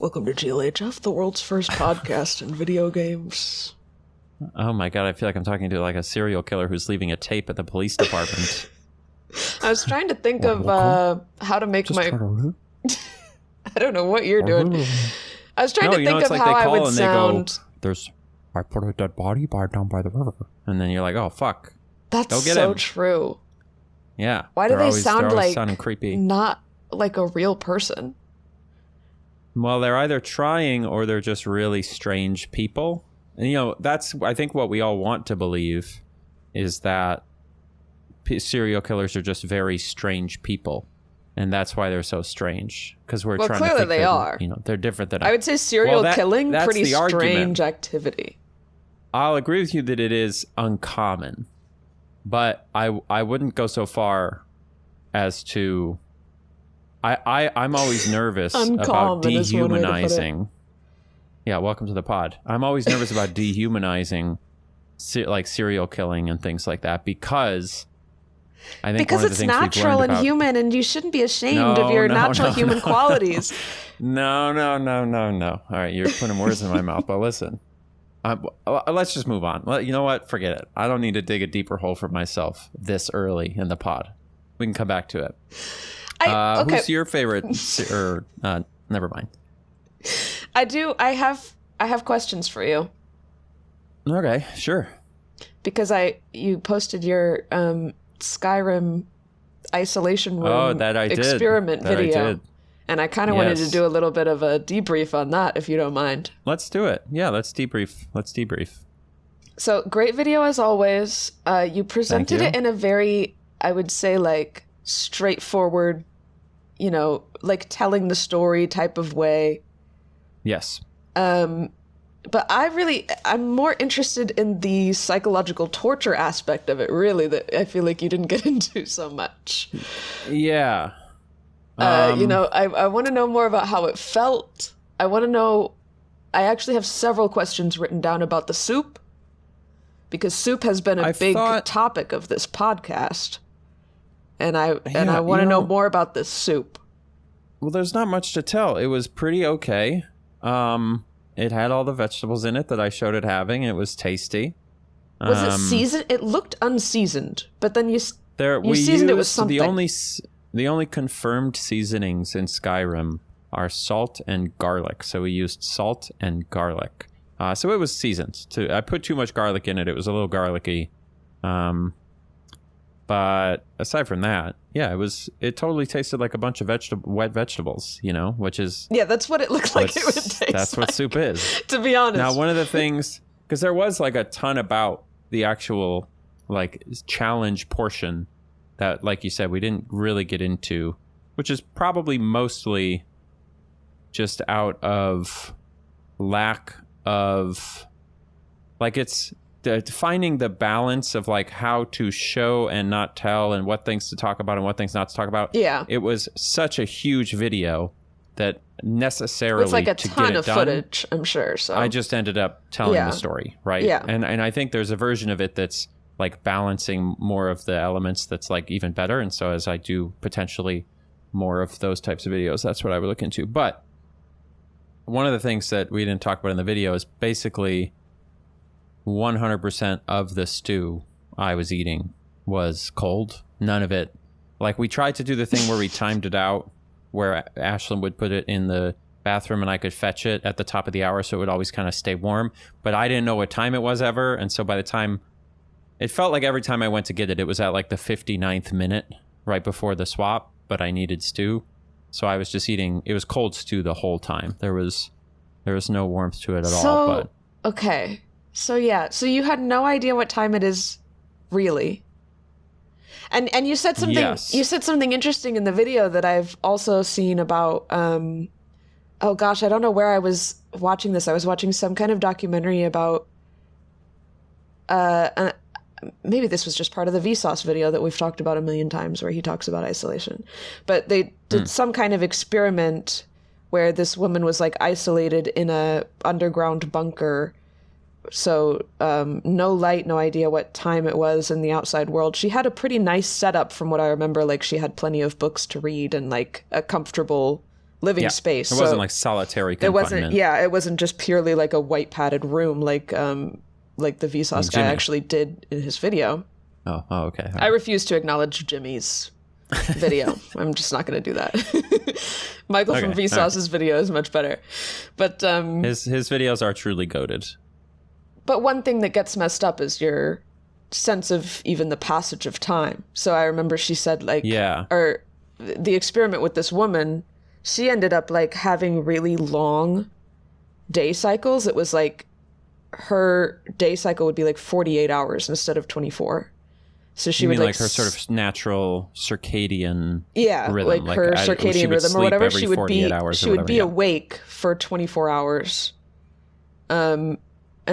Welcome to GLHF, the world's first podcast in video games. Oh my god, I feel like I'm talking to like a serial killer who's leaving a tape at the police department. I was trying to think of how to make I don't know what you're doing. I was trying to think of how I would sound. I put a dead body down by the river. And then you're like, oh, fuck. That's so true. Yeah. Why do they sound like sounding creepy? Not like a real person? Well, they're either trying or they're just really strange people. And, you know, that's, I think, what we all want to believe is that serial killers are just very strange people. And that's why they're so strange. Because we're trying to think clearly they are. You know, they're different than I would say serial killing, that's pretty strange argument. Activity. I'll agree with you that it is uncommon. But I wouldn't go so far as to... I'm always nervous about dehumanizing. Yeah, welcome to the pod. I'm always nervous about dehumanizing like serial killing and things like that because I think one of the things it's natural and human and you shouldn't be ashamed of your natural human qualities. No. All right, you're putting words in my mouth, but listen. Let's just move on. You know what? Forget it. I don't need to dig a deeper hole for myself this early in the pod. We can come back to it. Okay. Who's your favorite? Never mind. I have questions for you. Okay, sure. Because you posted your Skyrim isolation room experiment video. And I kind of wanted to do a little bit of a debrief on that, if you don't mind. Let's do it. Yeah, let's debrief. So, great video as always. You presented it in a very, I would say, like, straightforward, you know, like telling the story type of way. Yes. But I'm more interested in the psychological torture aspect of it, really, that I feel like you didn't get into so much. Yeah. You know, I want to know more about how it felt. I want to know, I actually have several questions written down about the soup, because soup has been a big topic of this podcast. And I want to know more about this soup. Well, there's not much to tell. It was pretty okay. It had all the vegetables in it that I showed it having. It was tasty. Was it seasoned? It looked unseasoned, but then you seasoned it with something. The only confirmed seasonings in Skyrim are salt and garlic. So we used salt and garlic. So it was seasoned. I put too much garlic in it. It was a little garlicky. But aside from that, yeah, it totally tasted like a bunch of wet vegetables, you know, which is... Yeah, that's what it looked like it would taste That's what soup is. To be honest. Now, one of the things... Because there was like a ton about the actual like challenge portion that, like you said, we didn't really get into, which is probably mostly just out of lack of... Like it's... finding the balance of like how to show and not tell and what things to talk about and what things not to talk about. Yeah. It was such a huge video that necessarily it's like a ton of footage, I'm sure. So I just ended up telling the story, right? Yeah. And I think there's a version of it that's like balancing more of the elements that's like even better. And so as I do potentially more of those types of videos, that's what I would look into. But one of the things that we didn't talk about in the video is basically 100% of the stew I was eating was cold. None of it. Like, we tried to do the thing where we timed it out, where Ashlyn would put it in the bathroom and I could fetch it at the top of the hour so it would always kind of stay warm. But I didn't know what time it was ever. And so by the time... It felt like every time I went to get it, it was at like the 59th minute right before the swap, but I needed stew. So I was just eating... It was cold stew the whole time. There was no warmth to it at all. But okay. So you had no idea what time it is, really. And you said something. Yes. You said something interesting in the video that I've also seen about. Oh gosh, I don't know where I was watching this. I was watching some kind of documentary about. Maybe this was just part of the Vsauce video that we've talked about a million times, where he talks about isolation. But they did some kind of experiment where this woman was like isolated in a underground bunker. So no light, no idea what time it was in the outside world. She had a pretty nice setup from what I remember. Like, she had plenty of books to read and like a comfortable living space. It wasn't like solitary confinement. It wasn't just purely like a white padded room like the Vsauce guy actually did in his video. Oh, okay. I refuse to acknowledge Jimmy's video. I'm just not going to do that. Michael from Vsauce's video is much better. But his videos are truly goated. But one thing that gets messed up is your sense of even the passage of time. So I remember she said or the experiment with this woman, she ended up like having really long day cycles. It was like her day cycle would be like 48 hours instead of 24. So she would like her sort of natural circadian like rhythm, her circadian rhythm or whatever. She would be awake for 24 hours. And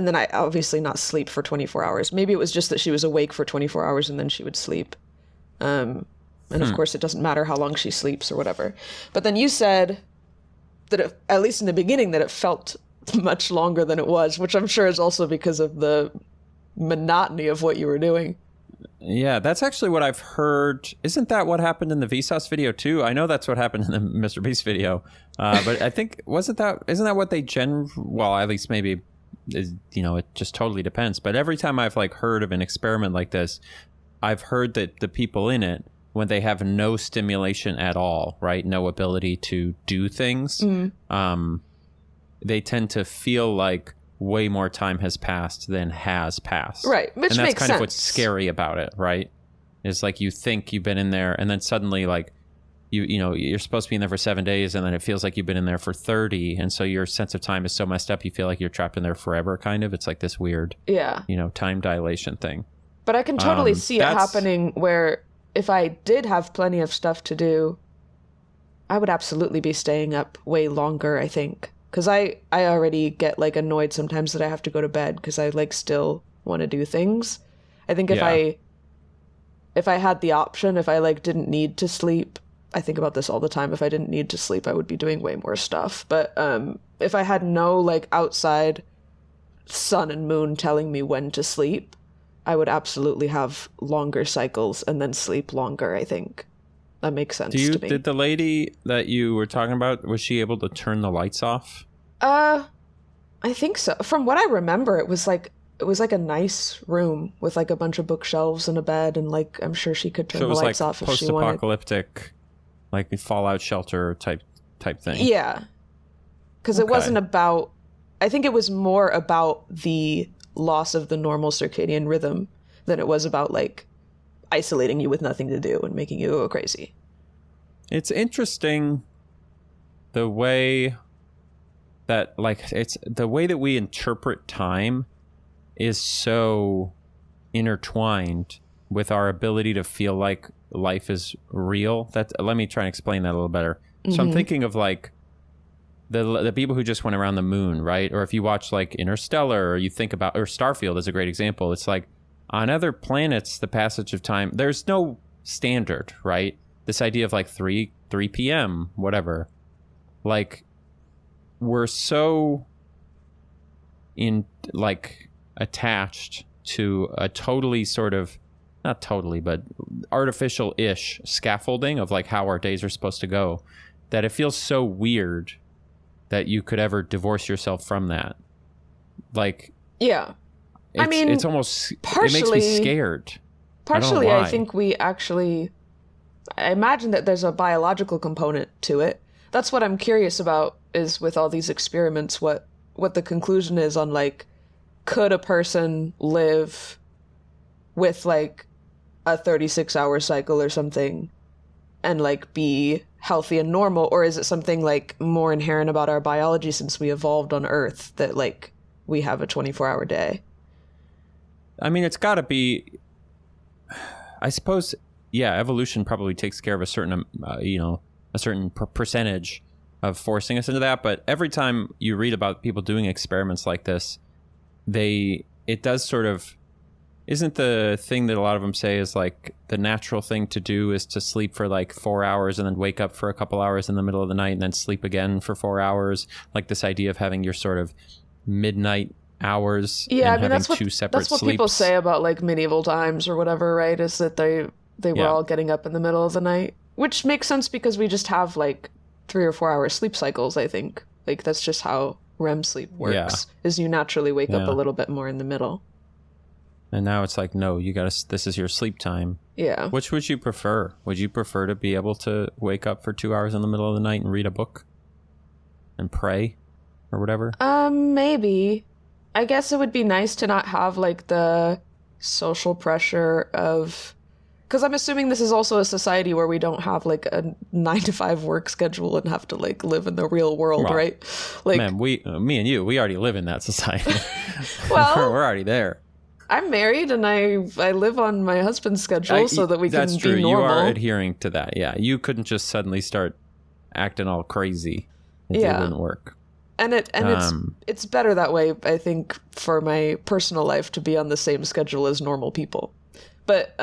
then I obviously not sleep for 24 hours. Maybe it was just that she was awake for 24 hours and then she would sleep. And of course it doesn't matter how long she sleeps or whatever. But then you said that at least in the beginning that it felt much longer than it was, which I'm sure is also because of the monotony of what you were doing. Yeah, that's actually what I've heard. Isn't that what happened in the Vsauce video too? I know that's what happened in the Mr. Beast video, but I think isn't that what they well, at least maybe it just totally depends. But every time I've like heard of an experiment like this, I've heard that the people in it, when they have no stimulation at all, right, no ability to do things, they tend to feel like way more time has passed than has passed. Right, which makes sense. And that's kind of what's scary about it, right? Is like you think you've been in there, and then suddenly like you're supposed to be in there for 7 days, and then it feels like you've been in there for 30, and so your sense of time is so messed up, you feel like you're trapped in there forever, kind of. It's like this weird, time dilation thing. But I can totally see it happening where if I did have plenty of stuff to do, I would absolutely be staying up way longer, I think. Because I already get like annoyed sometimes that I have to go to bed because I like still want to do things. I think if I had the option, if I like didn't need to sleep, I think about this all the time. If I didn't need to sleep, I would be doing way more stuff. But if I had no like outside sun and moon telling me when to sleep, I would absolutely have longer cycles and then sleep longer, I think. That makes sense to me. Did the lady that you were talking about, was she able to turn the lights off? I think so. From what I remember, it was like a nice room with like a bunch of bookshelves and a bed, and like I'm sure she could turn the lights off if she wanted. Post-apocalyptic, like the Fallout shelter type thing. Yeah, because it wasn't about. I think it was more about the loss of the normal circadian rhythm than it was about like isolating you with nothing to do and making you go crazy. It's interesting the way that it's the way that we interpret time is so intertwined with our ability to feel like life is real. Let me try and explain that a little better. So I'm thinking of like the people who just went around the moon, right? Or if you watch like Interstellar, or you think about, or Starfield is a great example. It's like on other planets, the passage of time, there's no standard, right? This idea of like 3 p.m., whatever. Like, we're so attached to a totally sort of, not totally, but artificial-ish scaffolding of like how our days are supposed to go, that it feels so weird that you could ever divorce yourself from that. Like, yeah. It's almost, it makes me scared. Partially, I think I imagine that there's a biological component to it. That's what I'm curious about, is with all these experiments, what the conclusion is on like, could a person live with like a 36-hour cycle or something and like be healthy and normal, or is it something like more inherent about our biology since we evolved on Earth that like we have a 24-hour day? I mean, it's got to be, I suppose, yeah, evolution probably takes care of a certain, a certain percentage of forcing us into that. But every time you read about people doing experiments like this, it does sort of, isn't the thing that a lot of them say is like the natural thing to do is to sleep for like 4 hours and then wake up for a couple hours in the middle of the night and then sleep again for 4 hours. Like this idea of having your sort of midnight hours, and having two separate sleeps. That's what people say about like medieval times or whatever, right? Is that they were all getting up in the middle of the night, which makes sense because we just have like 3 or 4 hour sleep cycles, I think. Like, that's just how REM sleep works, is you naturally wake up a little bit more in the middle. And now it's like, no, this is your sleep time. Yeah. Which would you prefer? Would you prefer to be able to wake up for 2 hours in the middle of the night and read a book and pray or whatever? Maybe. I guess it would be nice to not have like the social pressure of, because I'm assuming this is also a society where we don't have like a 9 to 5 work schedule and have to like live in the real world, right? Like, man, me and you, we already live in that society. Well, we're already there. I'm married and I live on my husband's schedule so that we can be normal. That's true. You are adhering to that. Yeah. You couldn't just suddenly start acting all crazy. It wouldn't work. And it's better that way, I think, for my personal life to be on the same schedule as normal people. But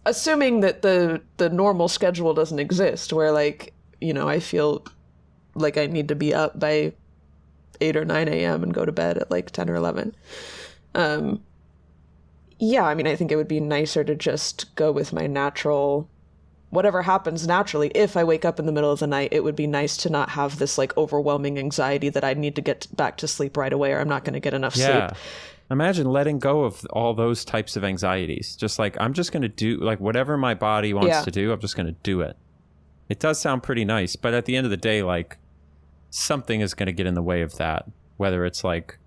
assuming that the normal schedule doesn't exist, where like, you know, I feel like I need to be up by 8 or 9 a.m. and go to bed at like 10 or 11. Yeah, I mean, I think it would be nicer to just go with my natural, whatever happens naturally. If I wake up in the middle of the night, it would be nice to not have this like overwhelming anxiety that I need to get back to sleep right away or I'm not going to get enough sleep. Imagine letting go of all those types of anxieties. Just like, I'm just going to do like whatever my body wants to do, I'm just going to do it. It does sound pretty nice, but at the end of the day, like something is going to get in the way of that. Whether it's like,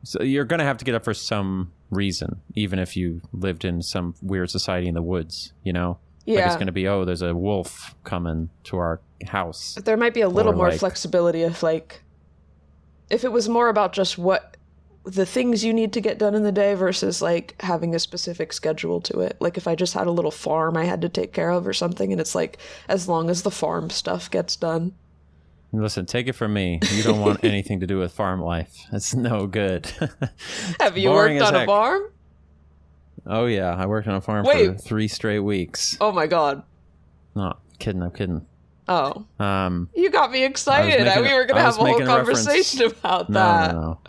so you're going to have to get up for some reason, even if you lived in some weird society in the woods, you know? Yeah. Like it's going to be, there's a wolf coming to our house. There might be a little more like, flexibility if it was more about just what the things you need to get done in the day versus like having a specific schedule to it. Like if I just had a little farm I had to take care of or something, and it's like, as long as the farm stuff gets done. Listen, take it from me. You don't want anything to do with farm life. It's no good. Have you worked on a farm? Oh, yeah. I worked on a farm for 3 straight weeks. Oh, my God. No, I'm kidding. Oh. You got me excited. We were going to have a whole conversation about that. No.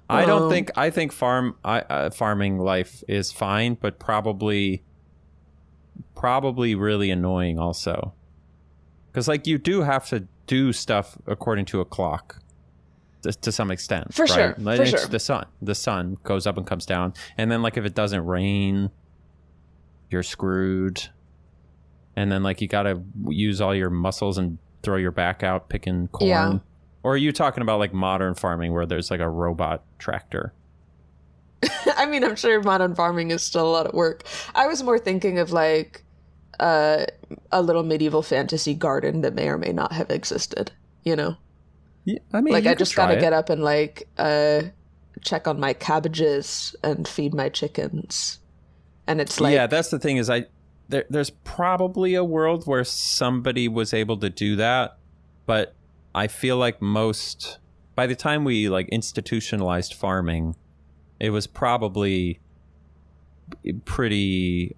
I think farming life is fine, but probably really annoying also. Because, like, you do have to do stuff according to a clock to some extent. For sure. The sun goes up and comes down. And then, like, if it doesn't rain, you're screwed. And then, like, you got to use all your muscles and throw your back out picking corn. Yeah. Or are you talking about, like, modern farming where there's, like, a robot tractor? I mean, I'm sure modern farming is still a lot of work. I was more thinking of, like, a little medieval fantasy garden that may or may not have existed, you know? Yeah, I mean, like, I just gotta get up and, like, check on my cabbages and feed my chickens. And it's like... Yeah, that's the thing is there's probably a world where somebody was able to do that, but I feel like by the time we, like, institutionalized farming, it was probably pretty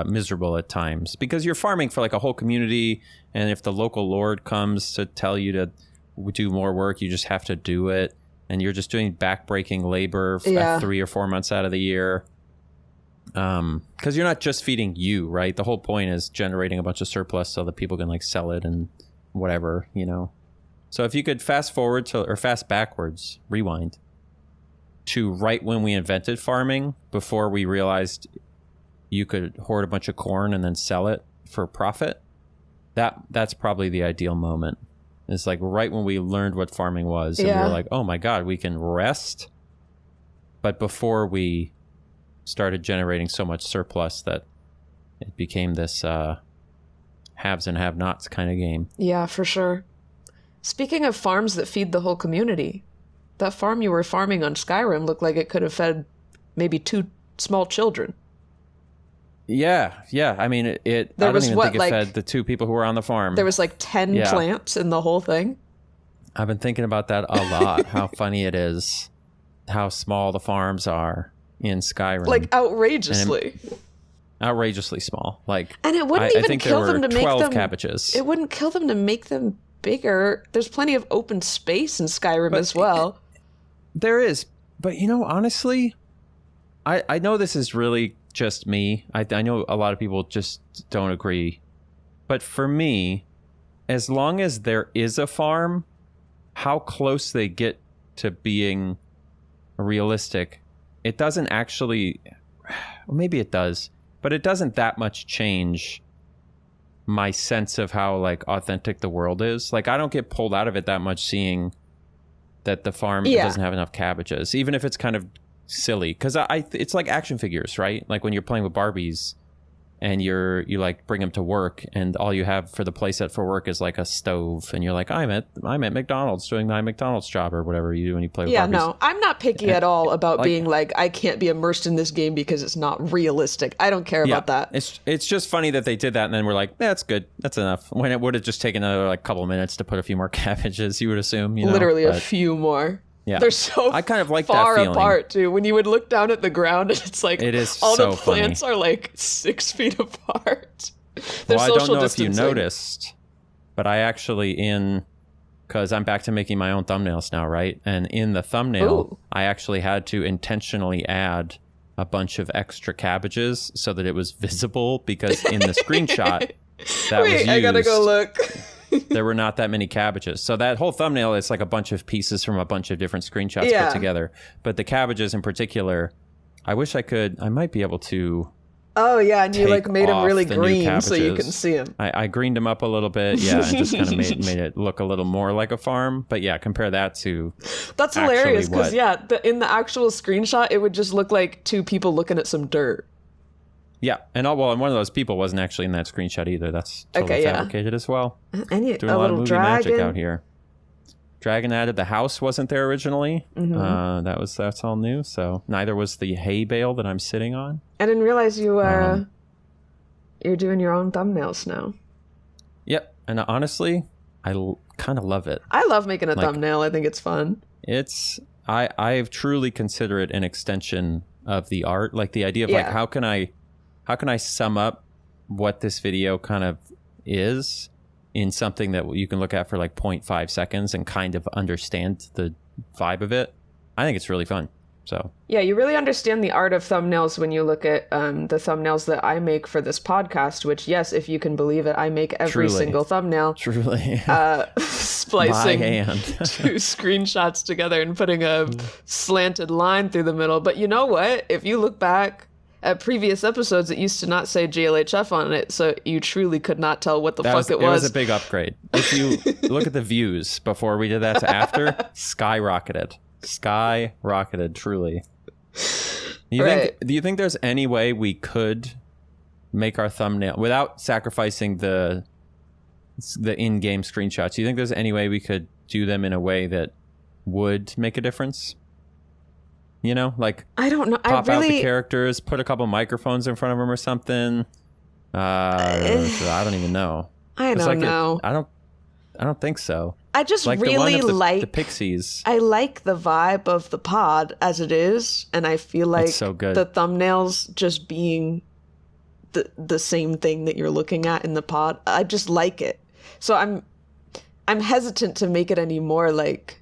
miserable at times because you're farming for like a whole community, and if the local lord comes to tell you to do more work, you just have to do it, and you're just doing backbreaking labor 3 or 4 months out of the year, because you're not just feeding you, right? The whole point is generating a bunch of surplus so that people can like sell it and whatever, you know. So if you could fast backwards, rewind to right when we invented farming, before we realized you could hoard a bunch of corn and then sell it for profit, that's probably the ideal moment. It's like right when we learned what farming was, and we were like, oh my God, we can rest. But before we started generating so much surplus that it became this haves and have-nots kind of game. Yeah, for sure. Speaking of farms that feed the whole community, that farm you were farming on Skyrim looked like it could have fed maybe 2 small children. Yeah. I mean, I don't even think it fed the 2 people who were on the farm. There was like 10 plants in the whole thing. I've been thinking about that a lot. How funny it is, how small the farms are in Skyrim. Like outrageously. Outrageously small. Like, and it wouldn't even kill them to make 12 cabbages. It wouldn't kill them to make them bigger. There's plenty of open space in Skyrim as well. There is, but you know, honestly, I know this is really just me. I know a lot of people just don't agree, but for me, as long as there is a farm, how close they get to being realistic, it doesn't actually, well, maybe it does, but it doesn't that much change my sense of how like authentic the world is. Like I don't get pulled out of it that much seeing that the farm doesn't have enough cabbages, even if it's kind of silly, because it's like action figures, right? Like when you're playing with Barbies and you like bring them to work and all you have for the playset for work is like a stove, and you're like, I'm at McDonald's doing my McDonald's job or whatever you do when you play with Barbies. Yeah, no, I'm not picky at all about like, being like, I can't be immersed in this game because it's not realistic. I don't care about that. It's just funny that they did that, and then we're like, that's good, that's enough. When it would have just taken another like couple minutes to put a few more cabbages, you would assume, literally a few more. Yeah, they're so I kind of like far that apart too. When you would look down at the ground, and it's like it is all so the plants funny. are like 6 feet apart. Well, I don't know distancing. If you noticed, but I actually because I'm back to making my own thumbnails now, right? And in the thumbnail, I actually had to intentionally add a bunch of extra cabbages so that it was visible, because in the screenshot that was used, I gotta go look. There were not that many cabbages. So that whole thumbnail is like a bunch of pieces from a bunch of different screenshots put together. But the cabbages in particular, I wish I might be able to. Oh, yeah. And you like made them really green so you can see them. I greened them up a little bit. Yeah. And just kind of made it look a little more like a farm. But yeah, compare that to. That's hilarious because, in the actual screenshot, it would just look like two people looking at some dirt. Yeah, and and one of those people wasn't actually in that screenshot either. That's totally fabricated as well. And doing a lot of movie magic out here. Dragon added the house wasn't there originally. Mm-hmm. That's all new. So neither was the hay bale that I'm sitting on. I didn't realize you're doing your own thumbnails now. Yep, and honestly, I kind of love it. I love making a thumbnail. I think it's fun. I've truly consider it an extension of the art, like the idea of like how can I sum up what this video kind of is in something that you can look at for like 0.5 seconds and kind of understand the vibe of it? I think it's really fun. So yeah, you really understand the art of thumbnails when you look at the thumbnails that I make for this podcast, which, yes, if you can believe it, I make every single thumbnail. Truly. Splicing two screenshots together and putting a slanted line through the middle. But you know what? If you look back at previous episodes, it used to not say GLHF on it, so you truly could not tell what the fuck it was. It was a big upgrade. If you look at the views before we did that to after, skyrocketed, truly. Do you think there's any way we could make our thumbnail without sacrificing the in-game screenshots? Do you think there's any way we could do them in a way that would make a difference? Like I don't know. Pop out the characters, put a couple microphones in front of them or something. I don't even know. I don't know. I don't think so. I just really like the Pixies. I like the vibe of the pod as it is, and I feel like so good. The thumbnails just being the same thing that you're looking at in the pod. I just like it. So I'm hesitant to make it any more like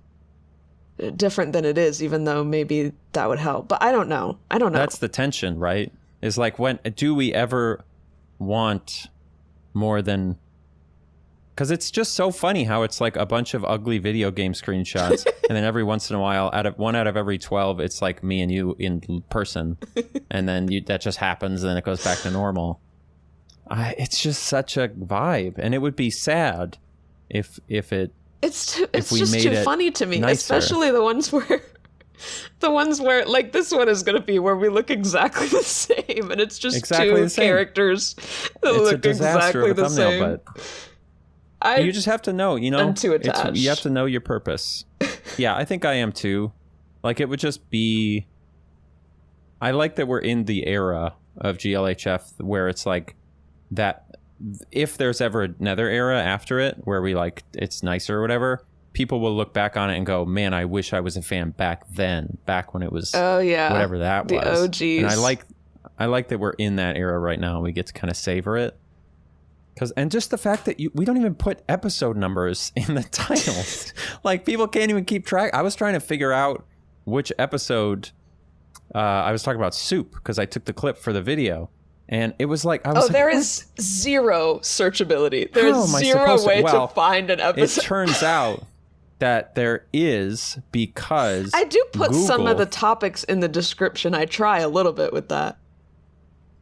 different than it is, even though maybe that would help. But I don't know. That's the tension, right? Is like, when do we ever want more than... Because it's just so funny how it's like a bunch of ugly video game screenshots and then every once in a while, out of every 12, it's like me and you in person, and then that just happens and then it goes back to normal. It's just such a vibe, and it would be sad if it's just too funny to me, nicer. Especially the ones where like this one is going to be where we look exactly the same, and it's just exactly two characters that look exactly the same. But you just have to know, I'm too attached. You have to know your purpose. Yeah, I think I am too. Like, it would just be... I like that we're in the era of GLHF where it's like that... If there's ever another era after it where we like it's nicer or whatever, people will look back on it and go, man, I wish I was a fan back when it was whatever that the was. OGs. And I like that we're in that era right now and we get to kind of savor it. And just the fact that we don't even put episode numbers in the titles. Like, people can't even keep track. I was trying to figure out which episode I was talking about soup because I took the clip for the video. And it was like, I was like, there what? is zero searchability. There's How am I zero supposed to- way well, to find an episode. It turns out that there is, because I do put some of Google- the topics in the description. I try a little bit with that.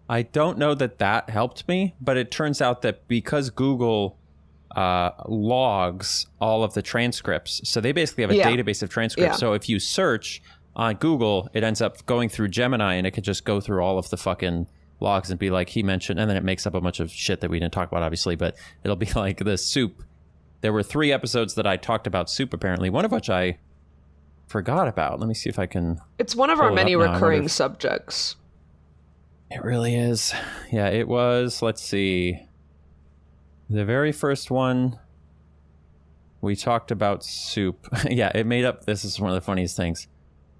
I don't know that helped me, but it turns out that because Google logs all of the transcripts, so they basically have a database of transcripts. So if you search on Google, it ends up going through Gemini, and it could just go through all of the fucking logs and be like, he mentioned, and then it makes up a bunch of shit that we didn't talk about, obviously, but it'll be like the soup. There were 3 episodes that I talked about soup, apparently, one of which I forgot about. Let me see if I can... It's one of our many recurring subjects. It really is. Yeah, it was. Let's see. The very first one, we talked about soup. Yeah, it made up... This is one of the funniest things.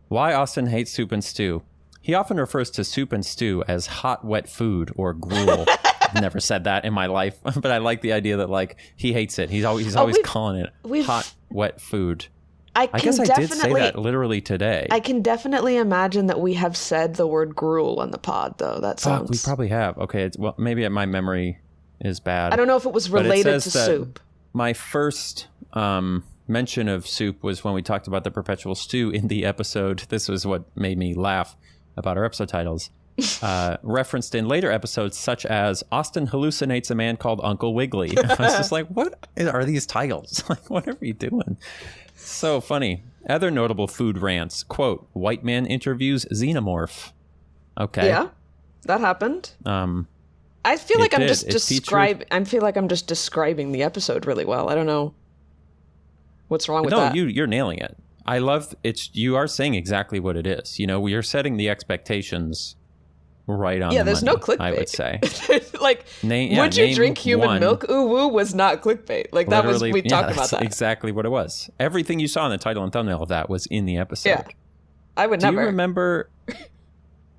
Why Austin hates soup and stew. He often refers to soup and stew as hot, wet food or gruel. I've never said that in my life, but I like the idea that, like, he hates it. He's always calling it hot, wet food. I guess I did say that literally today. I can definitely imagine that we have said the word gruel on the pod, though. That sounds... Fuck, we probably have. Okay, well, maybe my memory is bad. I don't know if it was related to soup. My first mention of soup was when we talked about the perpetual stew in the episode. This was what made me laugh about our episode titles. Referenced in later episodes, such as Austin hallucinates a man called Uncle Wiggly. I was just like, what are these titles? Like, what are we doing? So funny. Other notable food rants. Quote, white man interviews xenomorph. Okay. Yeah, that happened. I feel like I'm just describing the episode really well. I don't know what's wrong with that. No, you're nailing it. I love it. You are saying exactly what it is. You know, we are setting the expectations right on. Yeah, there's money, no clickbait. I would say. Like, would you drink human milk? Ooh woo was not clickbait. Like, that was, we talked about that. Exactly what it was. Everything you saw in the title and thumbnail of that was in the episode. Yeah, I would never. Do you remember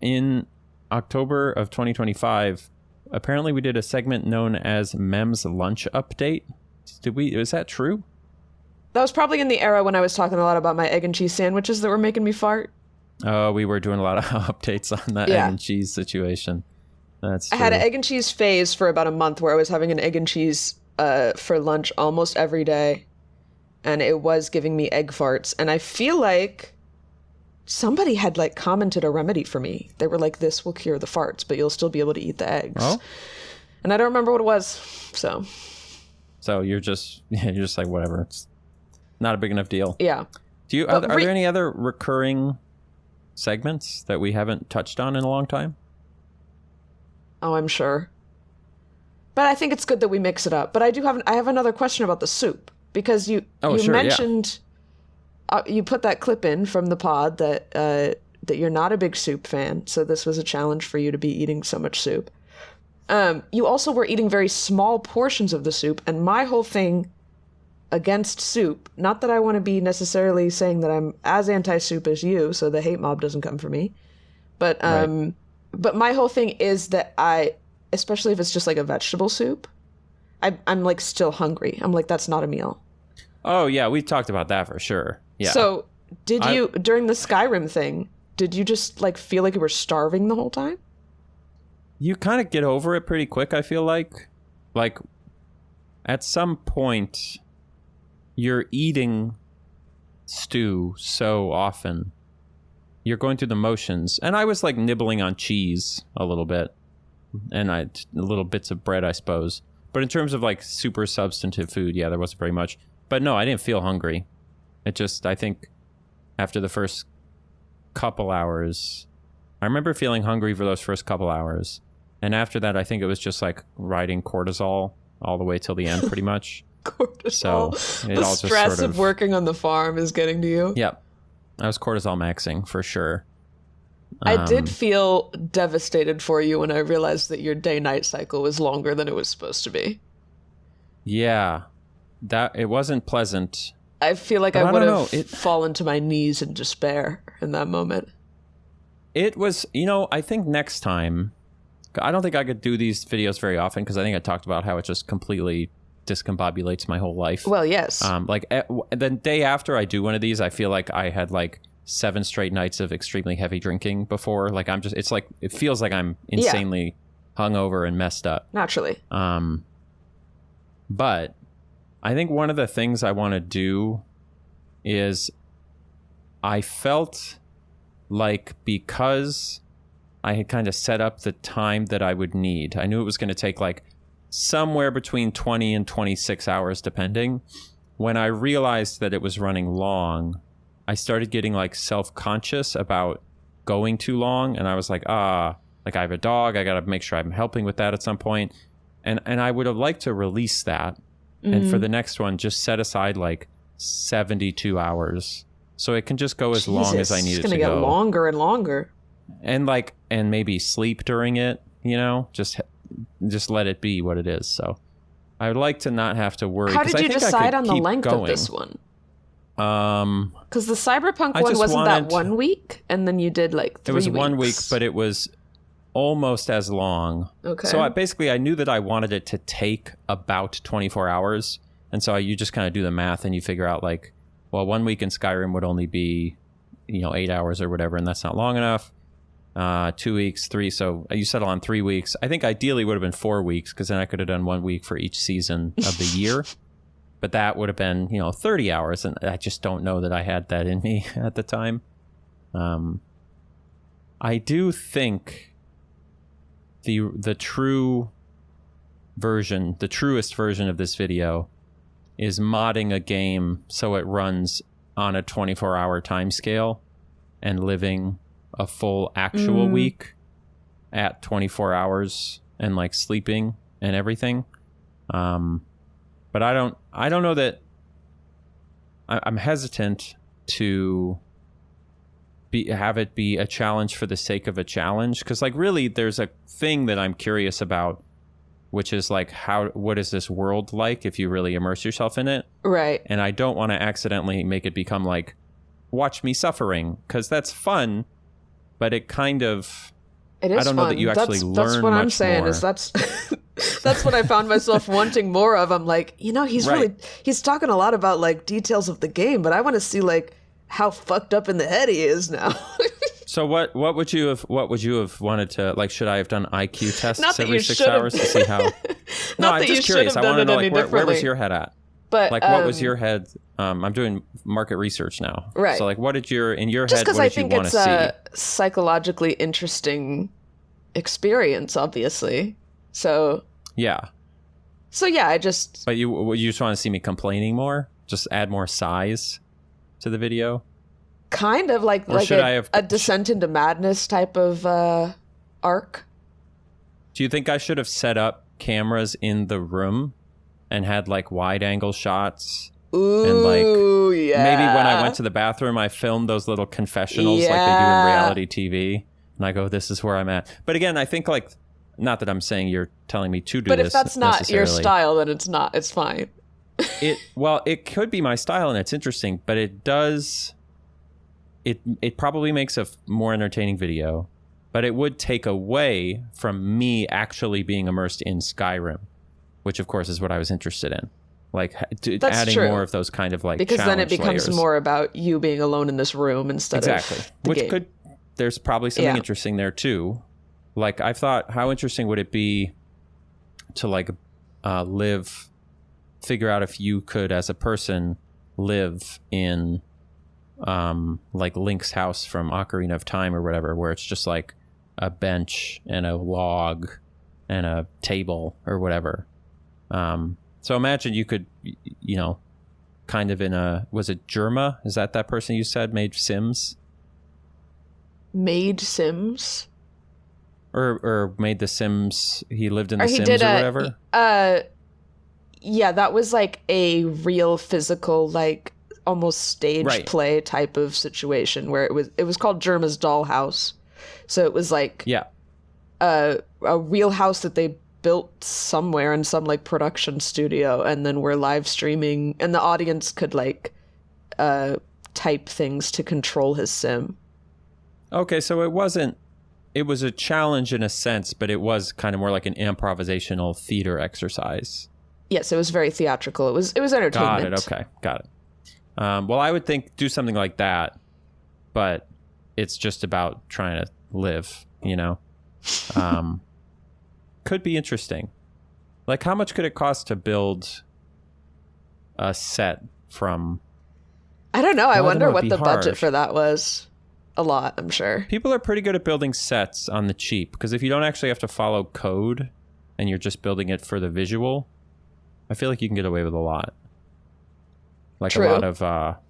in October of 2025? Apparently, we did a segment known as Mem's Lunch Update. Is that true? That was probably in the era when I was talking a lot about my egg and cheese sandwiches that were making me fart. Oh, we were doing a lot of updates on that egg and cheese situation. That's true. I had an egg and cheese phase for about a month where I was having an egg and cheese for lunch almost every day. And it was giving me egg farts. And I feel like somebody had like commented a remedy for me. They were like, this will cure the farts, but you'll still be able to eat the eggs. Oh? And I don't remember what it was. So you're just like, whatever. It's not a big enough deal. Yeah. Are there any other recurring segments that we haven't touched on in a long time? Oh, I'm sure. But I think it's good that we mix it up. But I have another question about the soup, because you mentioned you put that clip in from the pod that you're not a big soup fan, so this was a challenge for you to be eating so much soup. You also were eating very small portions of the soup, and my whole thing against soup, not that I want to be necessarily saying that I'm as anti-soup as you, so the hate mob doesn't come for me, but but my whole thing is that especially if it's just like a vegetable soup, I'm like still hungry. I'm like, that's not a meal. Oh yeah, we talked about that for sure. Yeah. So did you, during the Skyrim thing, did you just like feel like you were starving the whole time? You kind of get over it pretty quick, I feel like. Like, at some point, you're eating stew so often. You're going through the motions. And I was like nibbling on cheese a little bit. And little bits of bread, I suppose. But in terms of like super substantive food, yeah, there wasn't very much. But no, I didn't feel hungry. It just, I think, after the first couple hours, I remember feeling hungry for those first couple hours. And after that, I think it was just like riding cortisol all the way till the end, pretty much. Cortisol. So the all stress just sort of working on the farm is getting to you. Yeah. I was cortisol maxing for sure. I did feel devastated for you when I realized that your day-night cycle was longer than it was supposed to be. Yeah. It wasn't pleasant. I feel like I would have fallen to my knees in despair in that moment. It was, I think next time, I don't think I could do these videos very often because I think I talked about how it just completely discombobulates my whole life. Well, yes. Like the day after I do one of these, I feel like I had like 7 straight nights of extremely heavy drinking before. Like it feels like I'm insanely hungover and messed up. Naturally. But I think one of the things I want to do is I felt like because I had kind of set up the time that I would need, I knew it was going to take like somewhere between 20 and 26 hours, depending. When I realized that it was running long, I started getting like self-conscious about going too long. And I was like, like I have a dog. I got to make sure I'm helping with that at some point. And I would have liked to release that. Mm-hmm. And for the next one, just set aside like 72 hours. So it can just go as long as I need it to go. It's going to get longer and longer. And maybe sleep during it, just let it be what it is. So I would like to not have to worry. How did you decide on the length of this one? Because the Cyberpunk one wasn't that 1 week, and then you did like 3 weeks. It was 1 week, but it was almost as long. Okay. So I knew that I wanted it to take about 24 hours. And so you just kind of do the math and you figure out like, well, 1 week in Skyrim would only be, 8 hours or whatever. And that's not long enough. 2 weeks, 3. So you settle on 3 weeks. I think ideally would have been 4 weeks because then I could have done 1 week for each season of the year. But that would have been, 30 hours. And I just don't know that I had that in me at the time. I do think the true version, the truest version of this video is modding a game so it runs on a 24-hour time scale and living a full actual week at 24 hours and like sleeping and everything. But I don't know that I'm hesitant to have it be a challenge for the sake of a challenge. Cause like really there's a thing that I'm curious about, which is like what is this world like if you really immerse yourself in it? Right. And I don't want to accidentally make it become like, watch me suffering. Cause that's fun, but it kind of, it is I don't fun. know that you actually learn much more. That's what I'm saying is that's what I found myself wanting more of. I'm like, he's talking a lot about like details of the game, but I want to see like how fucked up in the head he is now. So what would you have wanted to, like, should I have done IQ tests every 6 hours to see how? No, I'm just curious. I want to know like where was your head at? But like what was your head? I'm doing market research now. Right. So like what did your head, what just because I did think you want it's to see? a psychologically interesting experience, obviously. So yeah, I just. But you just want to see me complaining more? Just add more size to the video? Kind of like a descent into madness type of arc. Do you think I should have set up cameras in the room and had like wide angle shots? Ooh, and like yeah. Maybe when I went to the bathroom, I filmed those little confessionals like they do in reality TV. And I go, this is where I'm at. But again, I think like, not that I'm saying you're telling me to do this. But if that's not your style, then it's not. It's fine. It could be my style and it's interesting, but it does. It probably makes a more entertaining video, but it would take away from me actually being immersed in Skyrim, which of course is what I was interested in. Like adding true. More of those kind of like because then it becomes layers. More about you being alone in this room instead of the which game. There's probably something interesting there too. Like I've thought, how interesting would it be to like figure out if you could as a person live in like Link's house from Ocarina of Time or whatever, where it's just like a bench and a log and a table or whatever. So imagine you could, kind of was it Germa? Is that person you said made Sims? Made Sims? Or made the Sims, he lived in the Sims or whatever? Yeah, that was like a real physical, like almost stage play type of situation where it was called Germa's Dollhouse. So it was like a real house that they built somewhere in some like production studio, and then we're live streaming, and the audience could like type things to control his sim. Okay, so it was a challenge in a sense, but it was kind of more like an improvisational theater exercise. Yes, it was very theatrical. It was entertainment. Got it. Okay, got it. Well, I would think do something like that, but it's just about trying to live, could be interesting. Like, how much could it cost to build a set from... I don't know. I wonder what the hard. budget for that was. A lot, I'm sure. People are pretty good at building sets on the cheap, because if you don't actually have to follow code and you're just building it for the visual, I feel like you can get away with a lot. Like True. A lot of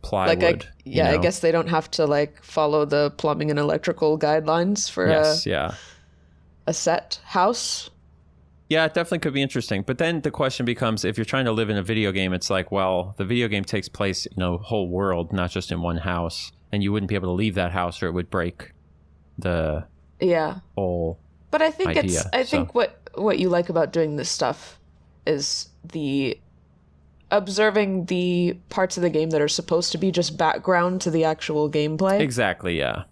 plywood. Like I guess they don't have to like follow the plumbing and electrical guidelines for a set house. Yeah, it definitely could be interesting. But then the question becomes, if you're trying to live in a video game, it's like, well, the video game takes place in a whole world, not just in one house. And you wouldn't be able to leave that house or it would break the whole But I think idea. I think what you like about doing this stuff is the observing the parts of the game that are supposed to be just background to the actual gameplay. Exactly, yeah.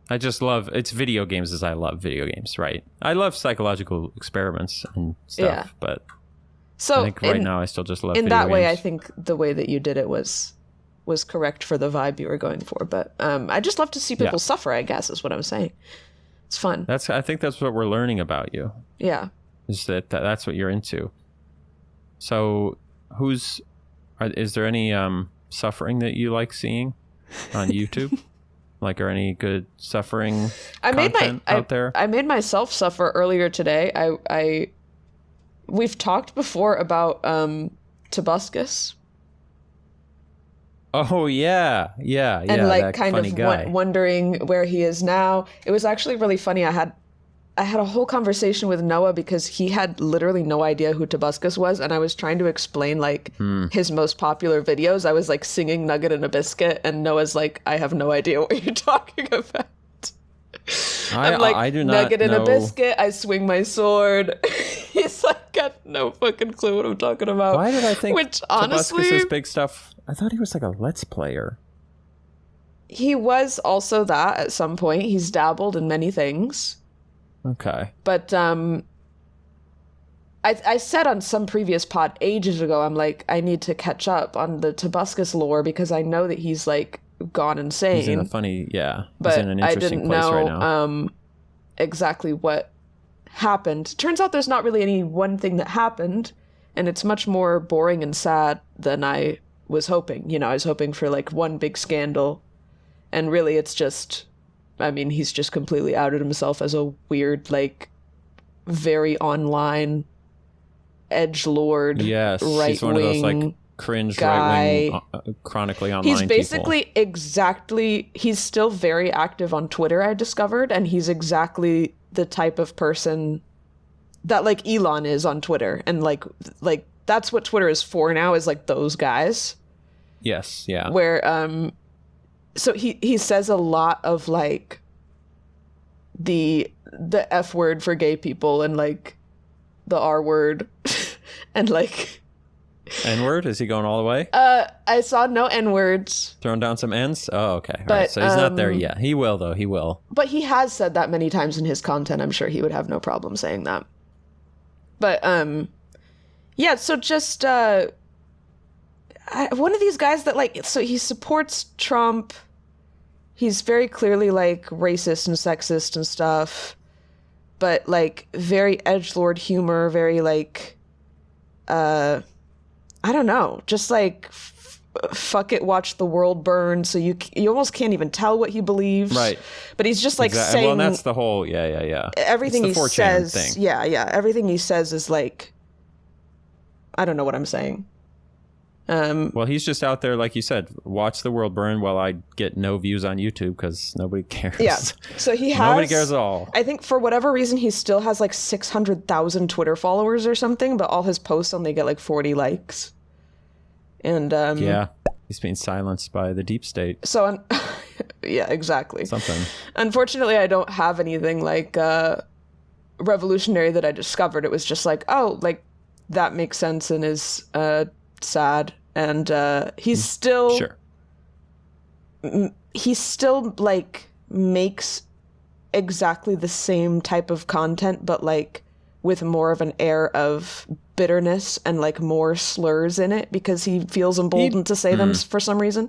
I just love, it's video games as I love video games, right? I love psychological experiments and stuff, but so I think now I still just love in video that way, games. I think the way that you did it was correct for the vibe you were going for. But I just love to see people suffer, I guess, is what I'm saying. It's fun. I think that's what we're learning about you. Yeah. Is that's what you're into. So is there any suffering that you like seeing on YouTube? Like, are any good suffering content out there? I made myself suffer earlier today. We've talked before about tobuscus. Oh yeah, and like kind of wondering where he is now. It was actually really funny. I had a whole conversation with Noah because he had literally no idea who Tobuscus was, and I was trying to explain like his most popular videos. I was like singing "Nugget and a Biscuit," and Noah's like, "I have no idea what you're talking about." I'm like, I do not "Nugget and know. a biscuit. I swing my sword." He's like, got no fucking clue what I'm talking about. Why did I think honestly, Tobuscus's big stuff? I thought he was like a Let's Player. He was also that at some point. He's dabbled in many things. Okay. But I said on some previous pod ages ago, I'm like, I need to catch up on the Tobuscus lore because I know that he's like gone insane. He's in a funny, but he's in an interesting place right now. I didn't know exactly what happened. Turns out there's not really any one thing that happened, and it's much more boring and sad than I was hoping. You know, I was hoping for like one big scandal, and really it's just... I mean, he's just completely outed himself as a weird, like, very online edgelord, right-wing he's one of those, like, cringe guy. right-wing, chronically online He's basically he's still very active on Twitter, I discovered, and he's exactly the type of person that, like, Elon is on Twitter. And, like that's what Twitter is for now, is, like, those guys. Yes, yeah. Where, so he says a lot of like the F word for gay people and like the R word and like N word? Is he going all the way? I saw no N words. Throwing down some N's? Oh, okay. All But, right. So he's not there yet. He will though. He will. But he has said that many times in his content. I'm sure he would have no problem saying that. But yeah. So just one of these guys that like, so he supports Trump. He's very clearly like racist and sexist and stuff, but like very edgelord humor, very like, I don't know, just like fuck it, watch the world burn. So you almost can't even tell what he believes. Right. But he's just like saying. Well, and that's the whole, yeah. Everything he 4chan says. thing. Yeah. Everything he says is like, I don't know what I'm saying. Well, he's just out there, like you said, watch the world burn while I get no views on YouTube because nobody cares. Yeah. So he has... Nobody cares at all. I think for whatever reason, he still has like 600,000 Twitter followers or something, but all his posts only get like 40 likes. And... yeah. He's being silenced by the deep state. So, yeah, exactly. Something. Unfortunately, I don't have anything like revolutionary that I discovered. It was just like, oh, like that makes sense and is sad. And he's still... Sure. He still like makes exactly the same type of content, but like with more of an air of bitterness and like more slurs in it because he feels emboldened to say them for some reason.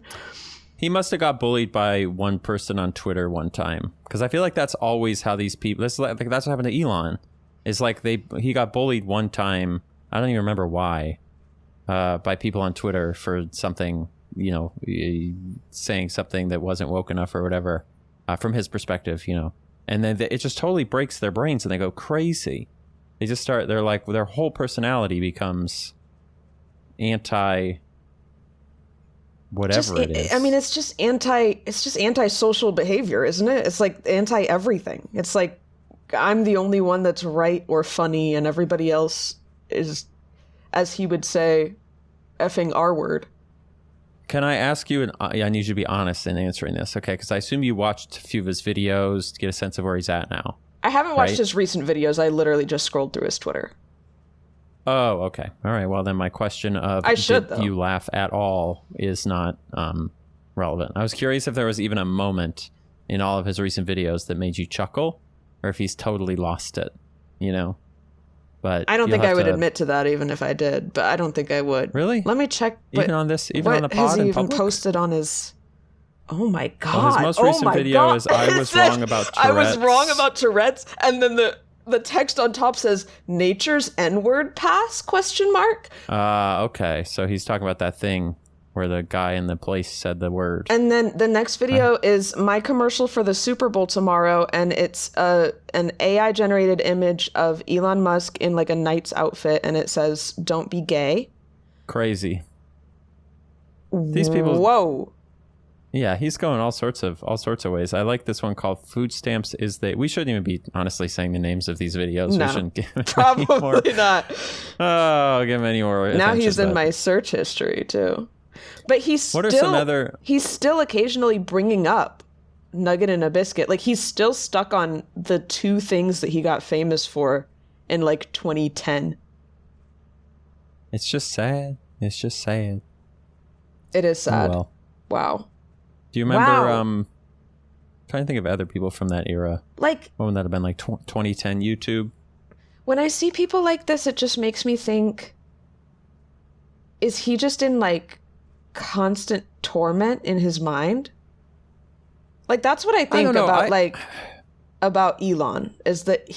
He must have got bullied by one person on Twitter one time because I feel like that's always how these people... That's what happened to Elon. is like he got bullied one time. I don't even remember why, by people on Twitter for something, you know, saying something that wasn't woke enough or whatever, from his perspective, you know. And then it just totally breaks their brains and they go crazy. They're like, their whole personality becomes anti whatever it is. I mean, it's just anti-social behavior, isn't it? It's like anti-everything. It's like, I'm the only one that's right or funny and everybody else is, as he would say, effing R-word. Can I ask you, and I need you to be honest in answering this, okay? Because I assume you watched a few of his videos to get a sense of where he's at now. I haven't watched his recent videos. I literally just scrolled through his Twitter. Oh, okay. All right. Well, then my question of you laugh at all is not relevant. I was curious if there was even a moment in all of his recent videos that made you chuckle, or if he's totally lost it, you know? But I don't think I would admit to that even if I did, but I don't think I would. Really? Let me check. Even on the pod what has he even public? Posted on his... Oh my God. Well, his most recent video is I was wrong about Tourette's. I was wrong about Tourette's, and then the text on top says, nature's N-word pass, ? Okay, so he's talking about that thing where the guy in the place said the word. And then the next video is my commercial for the Super Bowl tomorrow, and it's an AI-generated image of Elon Musk in like a knight's outfit, and it says, don't be gay. Crazy. These people... Whoa. Yeah, he's going all sorts of ways. I like this one called Food Stamps Is They... We shouldn't even be honestly saying the names of these videos. No, we shouldn't give him probably not. Oh, give him any more attention. Now he's in my search history too. But he's still occasionally bringing up Nugget and a Biscuit. Like he's still stuck on the two things that he got famous for in like 2010. It's just sad. It's just sad. It is sad. Oh, well. Wow. Do you remember, trying to think of other people from that era. Like, what would that have been, like 2010 YouTube? When I see people like this, it just makes me think, is he just in like constant torment in his mind? Like, that's what I think about Elon, is that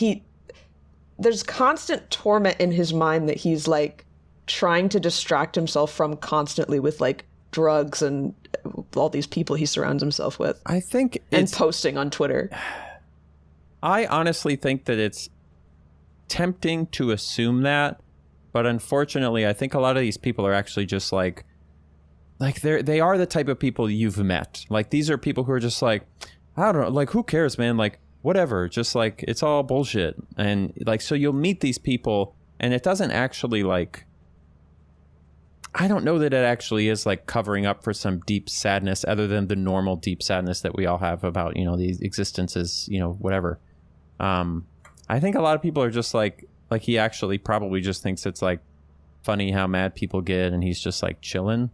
there's constant torment in his mind that he's like trying to distract himself from constantly with like drugs and all these people he surrounds himself with. I think and posting on Twitter. I honestly think that it's tempting to assume that, but unfortunately I think a lot of these people are actually just like they are the type of people you've met. Like these are people who are just like, I don't know, like who cares, man? Like whatever, just like it's all bullshit. And like so you'll meet these people and it doesn't actually like, I don't know that it actually is like covering up for some deep sadness other than the normal deep sadness that we all have about, you know, the existences, you know, whatever. I think a lot of people are just like he actually probably just thinks it's like funny how mad people get and he's just like chilling.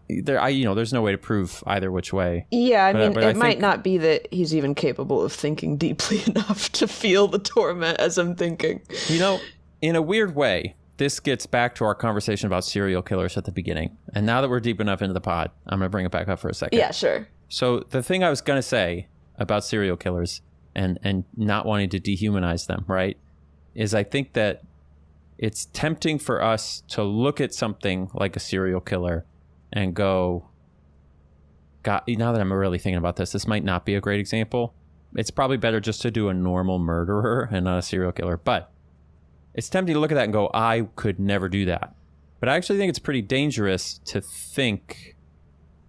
There's no way to prove either which way. Yeah, I mean, it might not be that he's even capable of thinking deeply enough to feel the torment as I'm thinking. You know, in a weird way, this gets back to our conversation about serial killers at the beginning. And now that we're deep enough into the pod, I'm going to bring it back up for a second. Yeah, sure. So the thing I was going to say about serial killers and not wanting to dehumanize them, right, is I think that it's tempting for us to look at something like a serial killer and go, God, now that I'm really thinking about this might not be a great example. It's probably better just to do a normal murderer and not a serial killer. But it's tempting to look at that and go, I could never do that. But I actually think it's pretty dangerous to think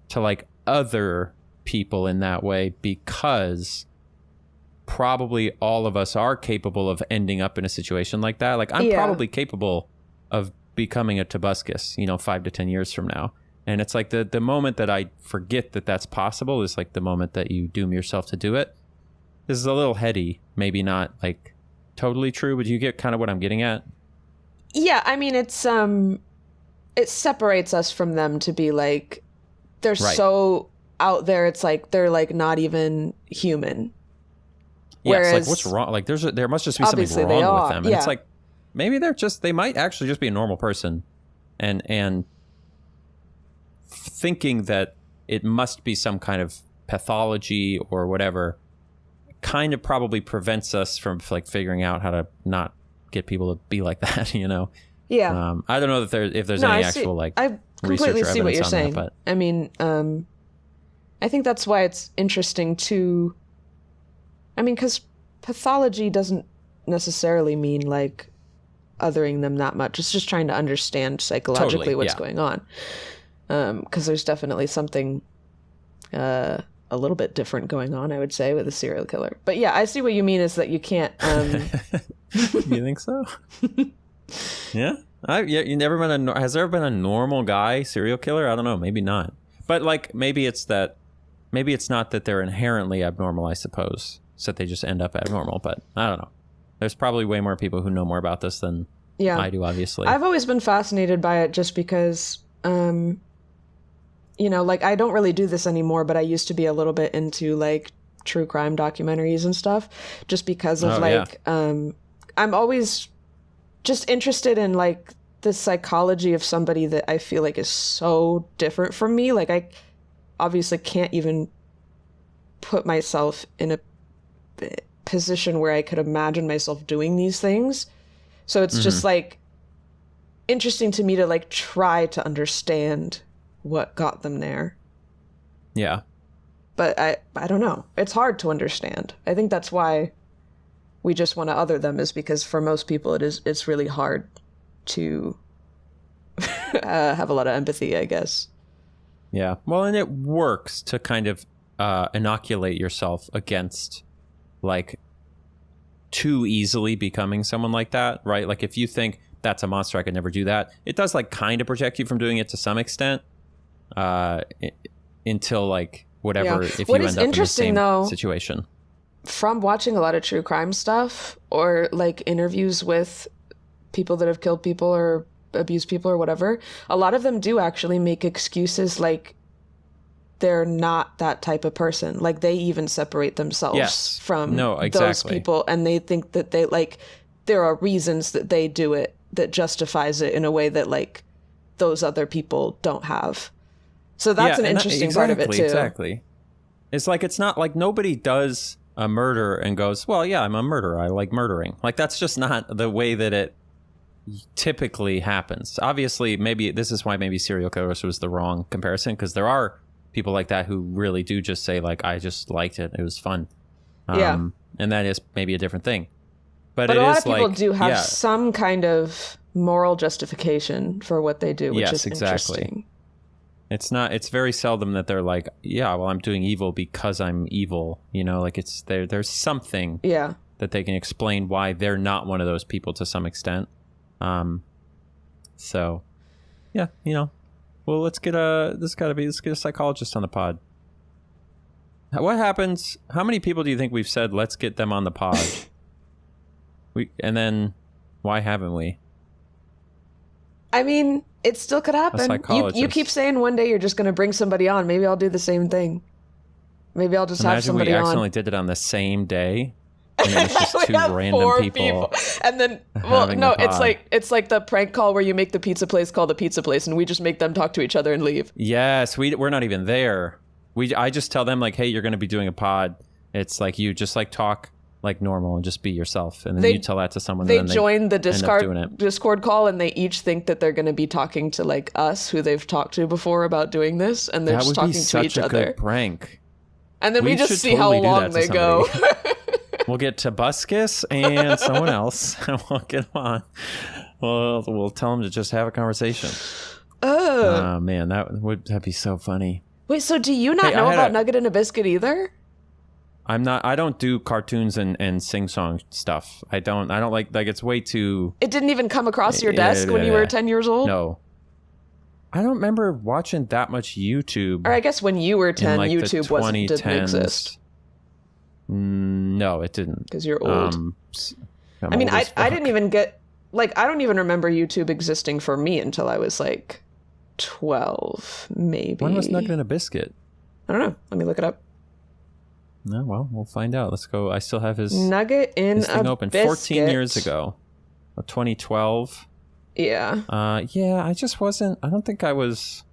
to like other people in that way, because probably all of us are capable of ending up in a situation like that. Like I'm probably capable of becoming a tobuscus, 5 to 10 years from now. And it's like the moment that I forget that that's possible is like the moment that you doom yourself to do it. This is a little heady, maybe not like totally true, but you get kind of what I'm getting at. Yeah, I mean, it's it separates us from them to be like, they're so out there. It's like they're like not even human. Yeah, whereas, it's like what's wrong? Like there must just be something wrong with them, and it's like maybe they might actually just be a normal person, and thinking that it must be some kind of pathology or whatever kind of probably prevents us from like figuring out how to not get people to be like that, you know? Yeah. I don't know if there's No, any I see. actual like I completely see what you're saying. But I mean, I think that's why it's interesting to. I mean, because pathology doesn't necessarily mean like othering them that much. It's just trying to understand psychologically what's going on. Because there's definitely something a little bit different going on, I would say, with a serial killer. But yeah, I see what you mean is that you can't. You think so? Yeah. You never been has there been a normal guy serial killer? I don't know. Maybe not. But like maybe it's not that they're inherently abnormal, I suppose. It's that they just end up abnormal. But I don't know. There's probably way more people who know more about this than I do, obviously. I've always been fascinated by it just because, you know, like I don't really do this anymore, but I used to be a little bit into like true crime documentaries and stuff just because of I'm always just interested in like the psychology of somebody that I feel like is so different from me. Like I obviously can't even put myself in a position where I could imagine myself doing these things. So it's just like interesting to me to like try to understand what got them there. Yeah. But I don't know. It's hard to understand. I think that's why we just want to other them, is because for most people it's really hard to have a lot of empathy, I guess. Yeah. Well, and it works to kind of inoculate yourself against like too easily becoming someone like that, right? Like if you think that's a monster, I could never do that, it does like kind of protect you from doing it to some extent until like whatever, if you end up in the same situation. From watching a lot of true crime stuff or like interviews with people that have killed people or abused people or whatever, a lot of them do actually make excuses like they're not that type of person. Like they even separate themselves from those people, and they think that they like there are reasons that they do it that justifies it in a way that like those other people don't have. So that's an interesting part of it too. Exactly. It's like it's not like nobody does a murder and goes, well, yeah, I'm a murderer, I like murdering. Like that's just not the way that it typically happens. Obviously, maybe this is why maybe serial killers was the wrong comparison, because there are people like that who really do just say like, I just liked it, it was fun. And that is maybe a different thing. But a lot of people do have some kind of moral justification for what they do, which is interesting. It's very seldom that they're like, yeah, well, I'm doing evil because I'm evil. You know, like it's there's something that they can explain why they're not one of those people to some extent. So yeah, you know, well, let's get a psychologist on the pod. What happens? How many people do you think we've said, let's get them on the pod? And then why haven't we? I mean, it still could happen. You keep saying one day you're just going to bring somebody on. Maybe I'll do the same thing. Maybe I'll just have somebody on. Imagine we accidentally did it on the same day. And it was just two random people. And then, well, no, it's like the prank call where you make the pizza place call the pizza place, and we just make them talk to each other and leave. Yes, we're not even there. I just tell them like, hey, you're going to be doing a pod. It's like you just like talk like normal and just be yourself, and then you tell that to someone. They join the Discord call, and they each think that they're going to be talking to like us, who they've talked to before about doing this, and they're just talking to each other. That would be such a good prank. And then we just see how long they go. We'll get Tobuscus and someone else, and we'll get them on. We'll tell them to just have a conversation. Oh man, that'd be so funny. Wait, so do you not know about Nugget and a Biscuit either? I don't do cartoons and sing-song stuff. I don't like it's way too... It didn't even come across your desk when you were 10 years old? No. I don't remember watching that much YouTube. Or I guess when you were 10, YouTube didn't exist. No, it didn't. Because you're old. I mean, I didn't even get... Like, I don't even remember YouTube existing for me until I was like 12, maybe. When was Nugget and a Biscuit? I don't know. Let me look it up. No, well, we'll find out. Let's go. I still have his Nugget in thing a open. Biscuit. 14 years ago. 2012. Yeah. Yeah, I just wasn't... I don't think I was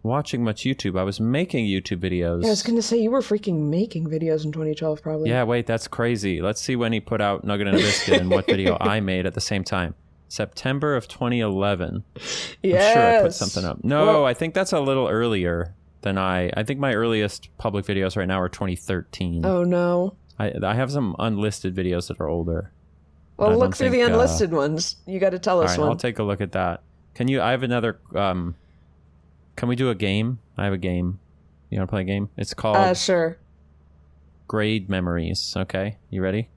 watching much YouTube. I was making YouTube videos. Yeah, I was going to say, you were freaking making videos in 2012, probably. Yeah, wait, that's crazy. Let's see when he put out Nugget and a Biscuit and what video I made at the same time. September of 2011. Yes. I'm sure I put something up. No, I think that's a little earlier than I think my earliest public videos right now are 2013. Oh, no. I have some unlisted videos that are older. Well, look through the unlisted ones. You got to tell us all right, one. I'll take a look at that. I have another, can we do a game? I have a game. You want to play a game? It's called sure. Grade Memories. Okay, you ready?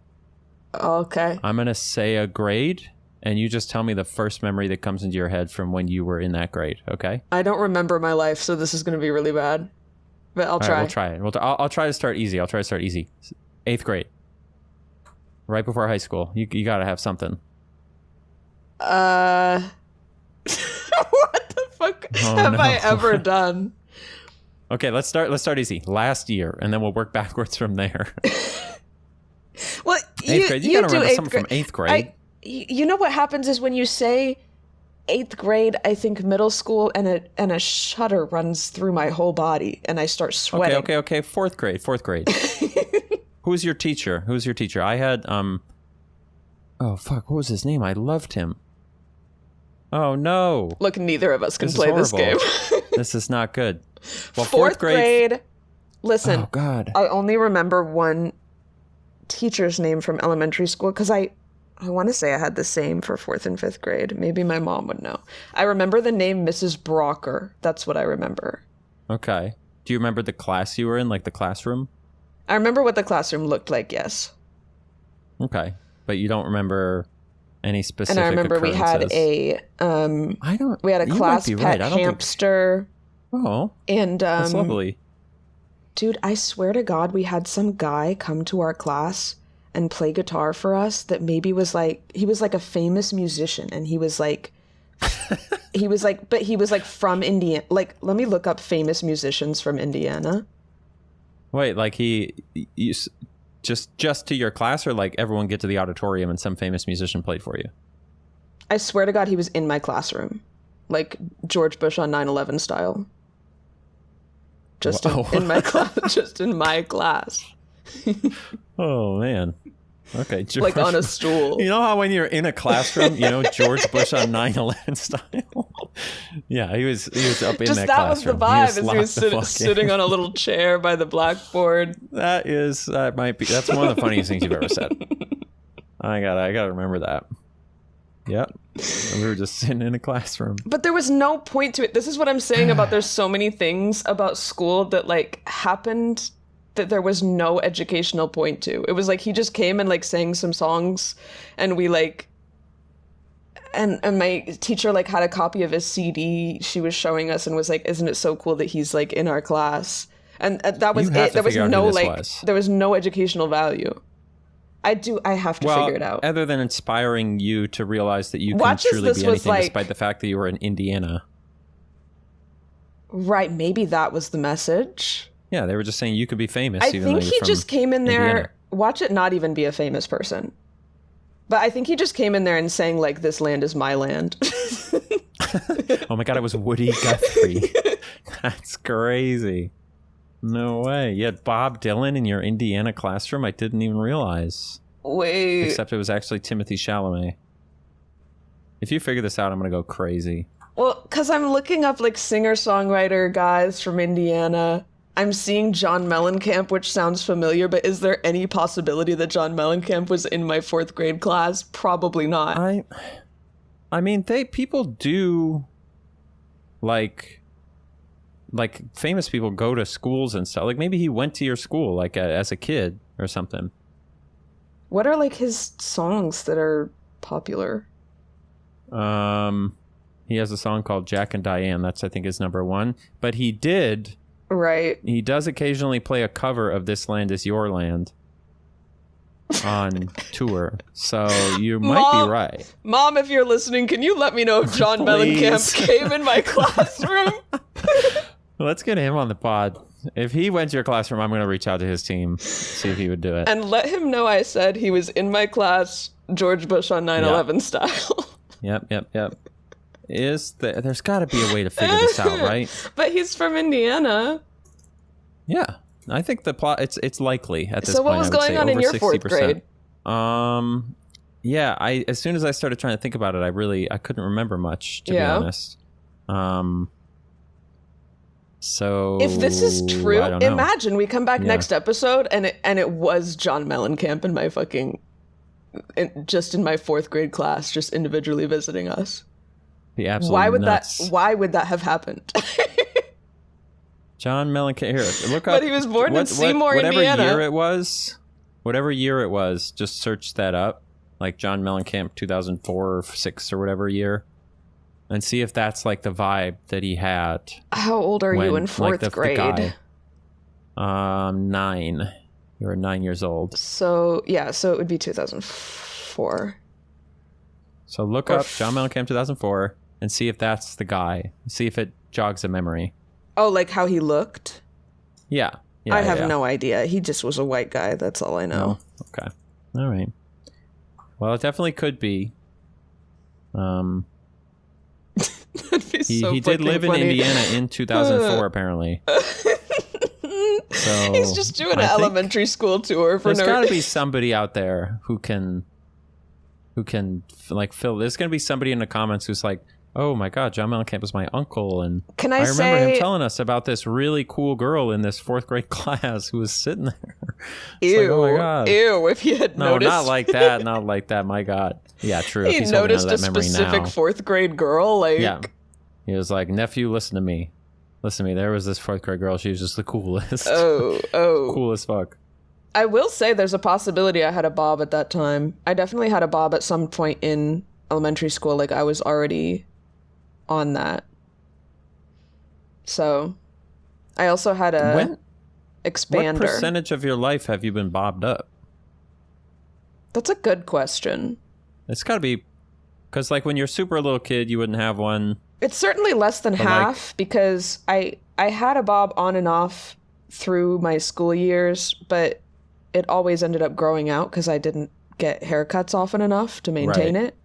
Okay. I'm going to say a grade, and you just tell me the first memory that comes into your head from when you were in that grade, okay? I don't remember my life, so this is going to be really bad. But I'll try. Right, we'll try it. I'll try to start easy. 8th grade. Right before high school. You got to have something. What the fuck have I ever done? Okay, let's start easy. Last year, and then we'll work backwards from there. Well, 8th grade. You got to remember something from 8th grade. You know what happens is when you say 8th grade, I think middle school, and a shudder runs through my whole body, and I start sweating. Okay. 4th grade. Who's your teacher? I had oh fuck, what was his name? I loved him. Oh no. Look, neither of us can play this game. This is not good. Well, 4th grade. Listen. Oh god. I only remember one teacher's name from elementary school because I want to say I had the same for 4th and 5th grade. Maybe my mom would know. I remember the name Mrs. Brocker. That's what I remember. Okay. Do you remember the class you were in, like the classroom? I remember what the classroom looked like, yes. Okay. But you don't remember any specific And I remember we had a we had a class pet hamster. Oh. And that's lovely. Dude, I swear to God, we had some guy come to our class and play guitar for us that maybe he was like a famous musician, and he was like from Indiana. Like, let me look up famous musicians from Indiana. Wait, like you just to your class, or like everyone get to the auditorium and some famous musician played for you? I swear to God, he was in my classroom, like George Bush on 9/11 style. Just in my class. Just in my class. Oh man. Okay, George. Like on a stool. You know how when you're in a classroom, George Bush on 9/11 style? Yeah, he was up in that classroom. That was the vibe, as he was sitting on a little chair by the blackboard. That's one of the funniest things you've ever said. I gotta remember that. Yep. We were just sitting in a classroom. But there was no point to it. This is what I'm saying about there's so many things about school that like happened that there was no educational point to. It was like he just came and like sang some songs, and we like and my teacher like had a copy of his CD she was showing us and was like, isn't it so cool that he's like in our class? And that was it. There was no educational value. I have to figure it out. Other than inspiring you to realize that you can truly be anything despite the fact that you were in Indiana. Right, maybe that was the message. Yeah, they were just saying you could be famous. I think he just came in there. Indiana. Watch it not even be a famous person. But I think he just came in there and saying, like, this land is my land. Oh my God, it was Woody Guthrie. That's crazy. No way. You had Bob Dylan in your Indiana classroom? I didn't even realize. Wait. Except it was actually Timothée Chalamet. If you figure this out, I'm going to go crazy. Well, because I'm looking up, like, singer-songwriter guys from Indiana. I'm seeing John Mellencamp, which sounds familiar, but is there any possibility that John Mellencamp was in my 4th grade class? Probably not. I mean, people do, like famous people go to schools and stuff. Like maybe he went to your school, like as a kid or something. What are like his songs that are popular? He has a song called Jack and Diane. That's, I think, his number one. But he did. Right. He does occasionally play a cover of This Land Is Your Land on tour. So you might be right. Mom, if you're listening, can you let me know if John Mellencamp came in my classroom? Let's get him on the pod. If he went to your classroom, I'm going to reach out to his team, see if he would do it. And let him know I said he was in my class, George Bush on 9/11 style. Yep. There's got to be a way to figure this out, right? But he's from Indiana. Yeah, I think the plot it's likely at this point. So what was going on in your 4th grade? Yeah, as soon as I started trying to think about it, I couldn't remember much, to be honest. So if this is true, imagine we come back next episode and it was John Mellencamp in my just in my 4th grade class, just individually visiting us. Be absolutely nuts. Why would that have happened? John Mellencamp, here, look up. But he was born in Seymour, Indiana. Whatever year it was, just search that up. Like John Mellencamp 2004 or 6 or whatever year, and see if that's like the vibe that he had. How old are you in 4th grade? 9. You were 9 years old. So it would be 2004. So look up John Mellencamp 2004 and see if that's the guy. See if it jogs a memory. Oh, like how he looked? Yeah. I have no idea. He just was a white guy. That's all I know. Oh, okay. All right. Well, it definitely could be. That'd be he did live in Indiana in 2004, apparently. So he's just doing an elementary school tour for there's got to be somebody out there who can like fill. There's going to be somebody in the comments who's like, oh my God, John Mellencamp was my uncle, and I remember him telling us about this really cool girl in this 4th grade class who was sitting there. Ew, like, oh my God. Ew! If you had noticed, not like that. My God, yeah, true. He noticed a specific 4th grade girl, like he was like, nephew, listen to me. There was this 4th grade girl. She was just the coolest. Oh, cool as fuck. I will say, there's a possibility I had a bob at that time. I definitely had a bob at some point in elementary school. Like I was already on that. So I also had a expander. What percentage of your life have you been bobbed up? That's a good question. It's got to be, because like when you're a super little kid, you wouldn't have one. It's certainly less than half, because I had a bob on and off through my school years, but it always ended up growing out because I didn't get haircuts often enough to maintain it.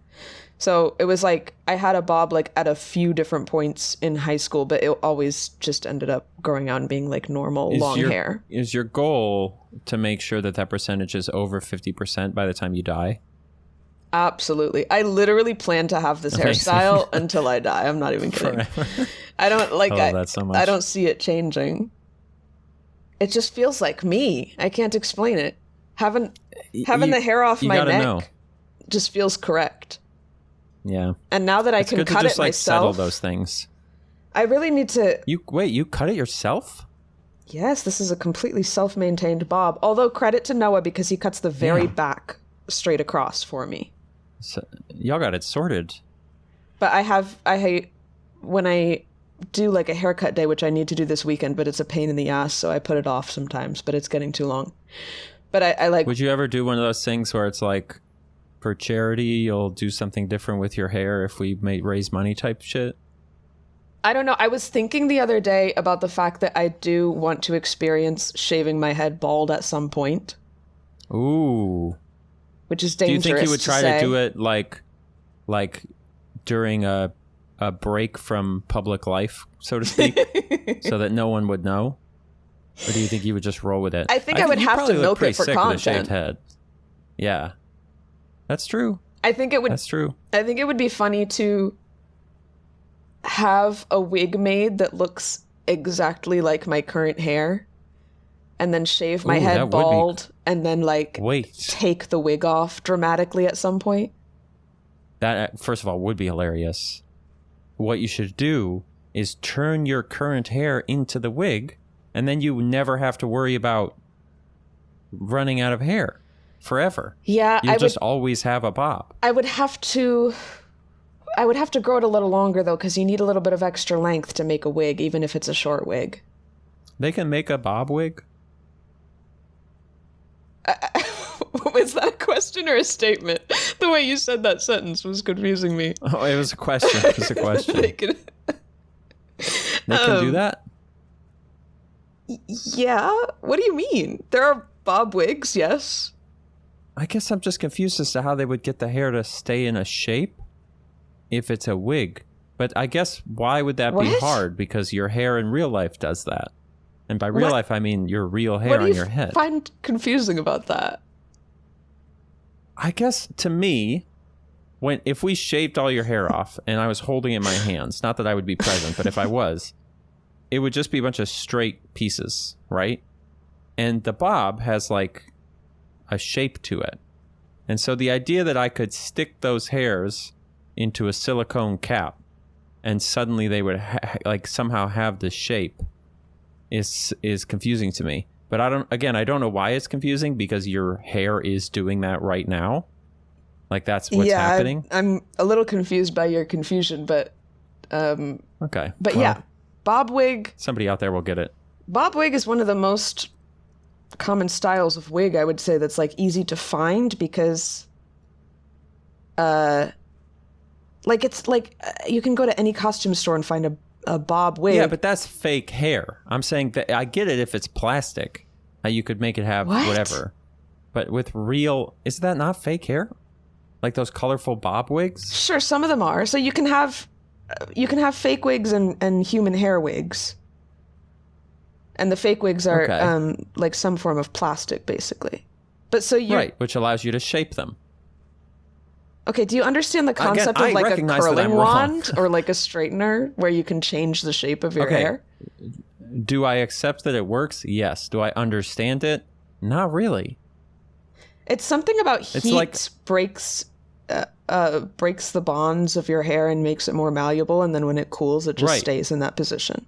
So it was like I had a bob like at a few different points in high school, but it always just ended up growing out and being like normal long hair. Is your goal to make sure that percentage is over 50% by the time you die? Absolutely. I literally plan to have this hairstyle until I die. I'm not even kidding. I don't like that so much. I don't see it changing. It just feels like me. I can't explain it. Having the hair off my neck just feels correct. Yeah. And now that I can cut it myself, settle those things. I really need to. You cut it yourself? Yes, this is a completely self-maintained bob. Although credit to Noah because he cuts the very back straight across for me. So, y'all got it sorted. But when I do like a haircut day, which I need to do this weekend, but it's a pain in the ass, so I put it off sometimes. But it's getting too long. But I like. Would you ever do one of those things where it's like, for charity, you'll do something different with your hair if we raise money type shit? I don't know. I was thinking the other day about the fact that I do want to experience shaving my head bald at some point. Ooh. Which is dangerous. Do you think you would try to do it like during a break from public life, so to speak, so that no one would know? Or do you think you would just roll with it? I think I would have to milk it for content. With a shaved head. Yeah. That's true. That's true. I think it would be funny to have a wig made that looks exactly like my current hair, and then shave my head bald, and then take the wig off dramatically at some point. That, first of all, would be hilarious. What you should do is turn your current hair into the wig, and then you never have to worry about running out of hair. Forever. Yeah, you'll just always have a bob. I would have to grow it a little longer though, because you need a little bit of extra length to make a wig, even if it's a short wig. They can make a bob wig? Was that a question or a statement? The way you said that sentence was confusing me. Oh, it was a question. It was a question. They can do that? Yeah. What do you mean? There are bob wigs, yes. I guess I'm just confused as to how they would get the hair to stay in a shape if it's a wig. But I guess why would that be hard? Because your hair in real life does that. And by real life, I mean your real hair on your head. What do you find confusing about that? I guess to me, if we shaved all your hair off and I was holding it in my hands, not that I would be present, but if I was, it would just be a bunch of straight pieces, right? And the bob has like a shape to it. And so the idea that I could stick those hairs into a silicone cap and suddenly they would like somehow have the shape is confusing to me. But I don't know why it's confusing, because your hair is doing that right now. Like that's what's happening. I'm a little confused by your confusion, but okay. But yeah, bob wig. Somebody out there will get it. Bob wig is one of the most common styles of wig, I would say, that's like easy to find, because like it's like you can go to any costume store and find a bob wig. Yeah, but that's fake hair. I'm saying that I get it if it's plastic. You could make it have whatever. But with real, is that not fake hair? Like those colorful bob wigs? Sure, some of them are. So you can have fake wigs and human hair wigs. And the fake wigs are like some form of plastic, basically. But so you right, which allows you to shape them. Okay, do you understand the concept of like a curling wand or like a straightener where you can change the shape of your hair? Do I accept that it works? Yes. Do I understand it? Not really. It's something about heat breaks the bonds of your hair and makes it more malleable, and then when it cools, it just stays in that position.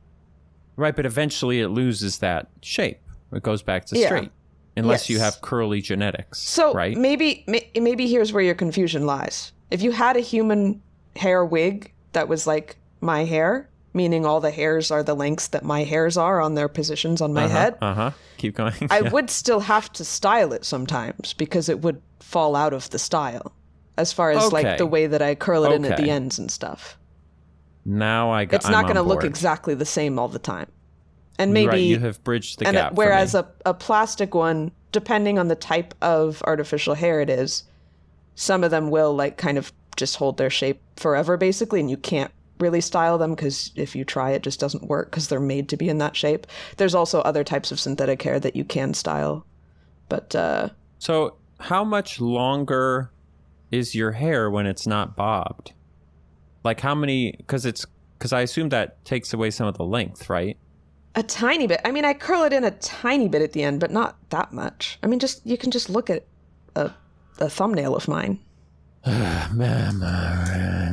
Right, but eventually it loses that shape. It goes back to straight. Unless you have curly genetics, so right? maybe here's where your confusion lies. If you had a human hair wig that was like my hair, meaning all the hairs are the lengths that my hairs are on their positions on my head. Keep going. I would still have to style it sometimes, because it would fall out of the style as far as like the way that I curl it in at the ends and stuff. Now it's not going to look exactly the same all the time. And maybe you have bridged the gap. Whereas a plastic one, depending on the type of artificial hair it is, some of them will like kind of just hold their shape forever, basically, and you can't really style them, because if you try, it just doesn't work because they're made to be in that shape. There's also other types of synthetic hair that you can style, but so how much longer is your hair when it's not bobbed? Like how many? Because I assume that takes away some of the length, right? A tiny bit. I mean, I curl it in a tiny bit at the end, but not that much. I mean, you can just look at a thumbnail of mine.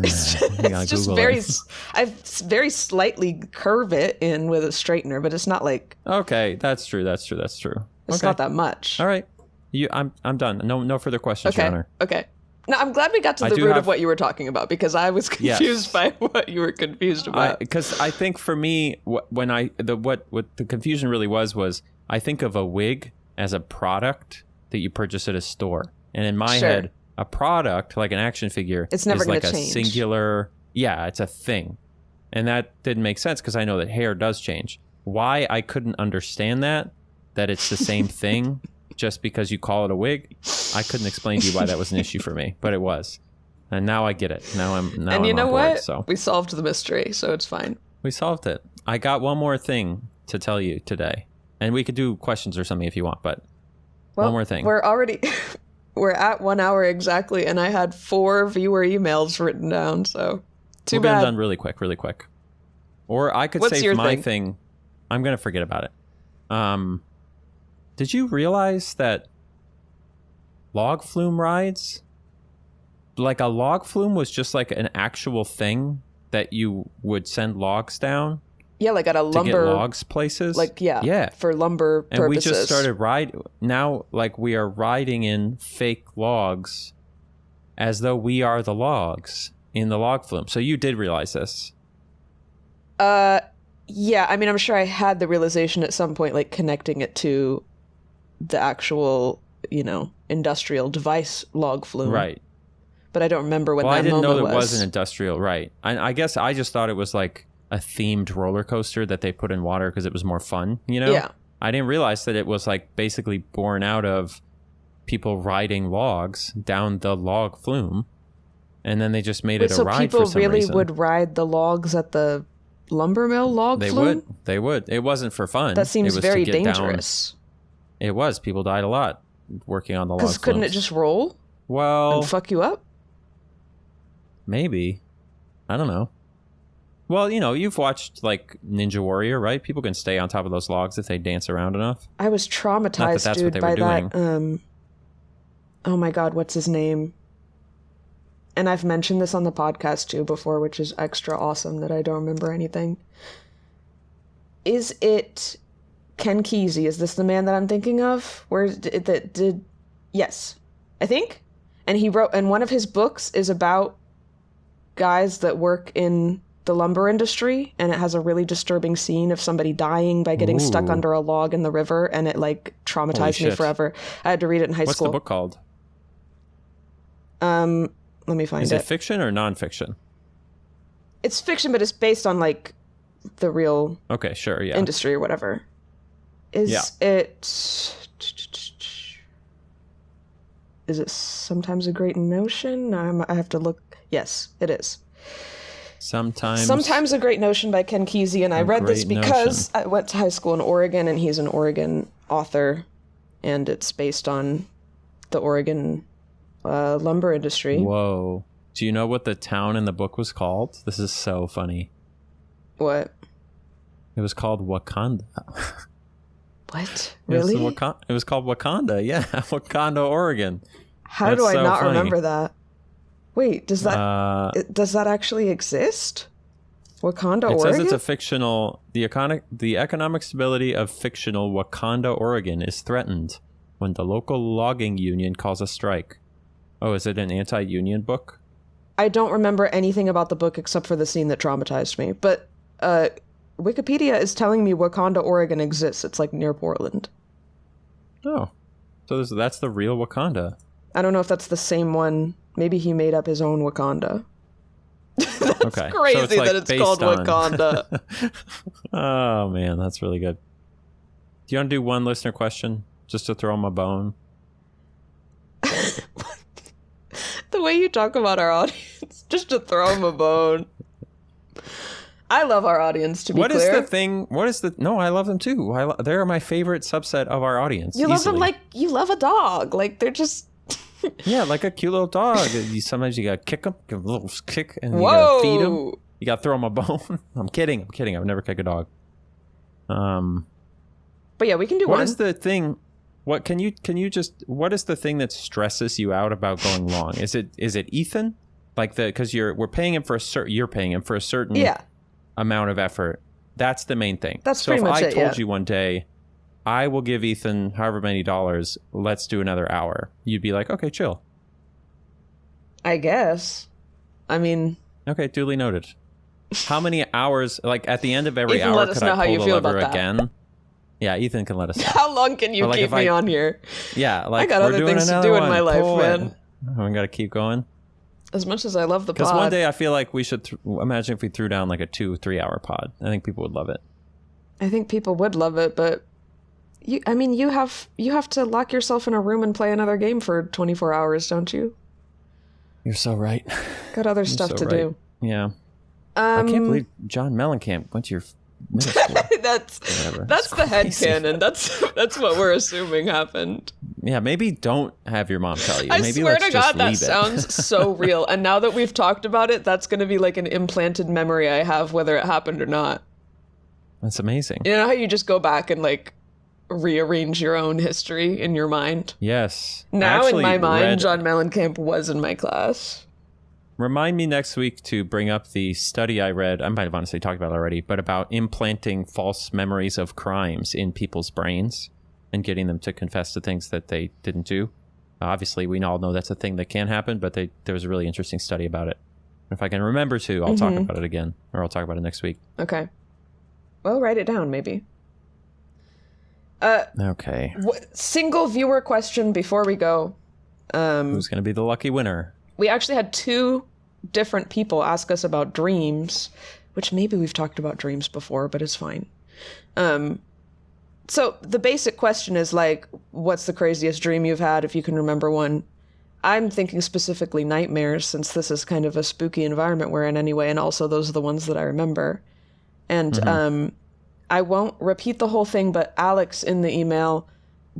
It's just I very slightly curve it in with a straightener, but it's not like. Okay, that's true. It's not that much. All right, I'm done. No further questions, Your Honor. Okay. No, I'm glad we got to the root of what you were talking about, because I was confused by what you were confused about. Because I think for me, what the confusion really was I think of a wig as a product that you purchase at a store, and in my head, a product like an action figure it's never is like a change. Singular. Yeah, it's a thing, and that didn't make sense because I know that hair does change. Why I couldn't understand that it's the same thing. Just because you call it a wig, I couldn't explain to you why that was an issue for me, but it was, and now I get it. Now I'm you know on board, what? So we solved the mystery, so it's fine. We solved it. I got one more thing to tell you today, and we could do questions or something if you want. But one more thing. We're at 1 hour exactly, and I had 4 viewer emails written down. So too bad. We'll get them done really quick. Or I could save my thing. I'm gonna forget about it. Did you realize that log flume rides, like a log flume was just like an actual thing that you would send logs down? Yeah, like at a lumber. To get logs places? Like, yeah. For lumber purposes. And we just started now, like we are riding in fake logs as though we are the logs in the log flume. So you did realize this? Yeah, I mean, I'm sure I had the realization at some point, like connecting it to the actual, industrial device log flume. Right. But I don't remember when that moment was. I didn't know it was an industrial, right. I guess I just thought it was like a themed roller coaster that they put in water because it was more fun, Yeah. I didn't realize that it was like basically born out of people riding logs down the log flume. and then they just made Wait, it a so ride people for some really reason. would ride the logs at the lumber mill log They flume? They would. It wasn't for fun. That seems it was very to get dangerous. Down. It was. People died a lot working on the log Because couldn't it flumes. just roll Well, and fuck you up? maybe. I don't know. Well, you know, you've watched like Ninja Warrior, right? People can stay on top of those logs if they dance around enough. I was traumatized, that's dude, what they by were that. doing. Oh my god, what's his name? And I've mentioned this on the podcast too before, which is extra awesome that I don't remember anything. Is it Ken Kesey? Is this the man that I'm thinking of? Yes, I think. And he wrote, and one of his books is about guys that work in the lumber industry, and it has a really disturbing scene of somebody dying by getting stuck Ooh. under a log in the river, and it like traumatized me shit. forever. I had to read it in high What's school. the book called? Let me find Is it. it fiction or nonfiction? It's fiction, but it's based on like the real Okay, sure, yeah. industry or whatever. Is it Sometimes a Great Notion? I have to look. Yes, it is. Sometimes a Great Notion by Ken Kesey, and I read this because I went to high school in Oregon, and he's an Oregon author, and it's based on the Oregon lumber industry. Whoa. Do you know what the town in the book was called? This is so funny. What? It was called Wakanda. What? Really? It was called Wakanda, yeah. Wakanda, Oregon. How do I not remember that? Wait, does that actually exist? Wakanda, Oregon? It says it's a fictional... The economic stability of fictional Wakanda, Oregon is threatened when the local logging union calls a strike. Oh, is it an anti-union book? I don't remember anything about the book except for the scene that traumatized me. But Wikipedia is telling me Wakanda, Oregon exists. It's like near Portland. Oh. So that's the real Wakanda. I don't know if that's the same one. Maybe he made up his own Wakanda. That's okay. crazy so it's like that it's called Wakanda. Oh, man, that's really good. Do you want to do one listener question just to throw him a bone? The way you talk about our audience, just to throw them a bone. I love our audience, to be clear. What is the thing? No, I love them too. They're my favorite subset of our audience. You love them like you love a dog. Like, they're just... Yeah, like a cute little dog. Sometimes you gotta kick them, give them a little kick, and you gotta feed them. You gotta throw them a bone. I'm kidding. I would never kick a dog. But yeah, we can do one. What is the thing? What can you just? What is the thing that stresses you out about going long? Is it Ethan? Like because we're paying him for a certain. You're paying him for a certain amount of effort. That's the main thing. That's pretty much it. So if I told you one day, I will give Ethan however many dollars. Let's do another hour. You'd be like, okay, chill. I guess. I mean. Okay, duly noted. How many hours? Like at the end of every Ethan, hour, let us could know I how pull you the feel lever about that. again? Yeah, Ethan can let us know. How long can you keep me on here? Yeah, like I got other things to do in my life, man. We got to keep going. As much as I love the pod. Because one day I feel like we should imagine if we threw down like a 2-3 hour pod. I think people would love it. I think people would love it, but you have to lock yourself in a room and play another game for 24 hours, don't you? You're so right. Got other stuff to do. Yeah. I can't believe John Mellencamp went to your middle school. that's the headcanon. That's what we're assuming happened. Yeah, maybe don't have your mom tell you. I Maybe swear let's to just God, that leave it. sounds so real. And now that we've talked about it, that's going to be like an implanted memory I have, whether it happened or not. That's amazing. You know how you just go back and like rearrange your own history in your mind? Yes. Now in my mind, John Mellencamp was in my class. Remind me next week to bring up the study I read. I might have honestly talked about it already, but about implanting false memories of crimes in people's brains and getting them to confess to things that they didn't do. Obviously, we all know that's a thing that can happen, but there was a really interesting study about it. If I can remember to, I'll talk about it again, or I'll talk about it next week. Okay. Well, write it down, maybe. Okay. Single viewer question before we go. Who's going to be the lucky winner? We actually had 2 different people ask us about dreams, which maybe we've talked about dreams before, but it's fine. So the basic question is like, what's the craziest dream you've had, if you can remember one? I'm thinking specifically nightmares, since this is kind of a spooky environment we're in anyway, and also those are the ones that I remember. And I won't repeat the whole thing, but Alex in the email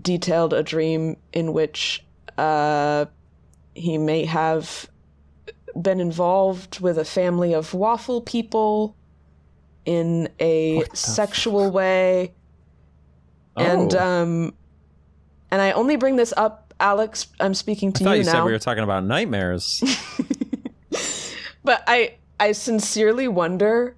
detailed a dream in which he may have been involved with a family of waffle people in a sexual way. And I only bring this up, Alex, I'm speaking to you now. I thought you said we were talking about nightmares. But I sincerely wonder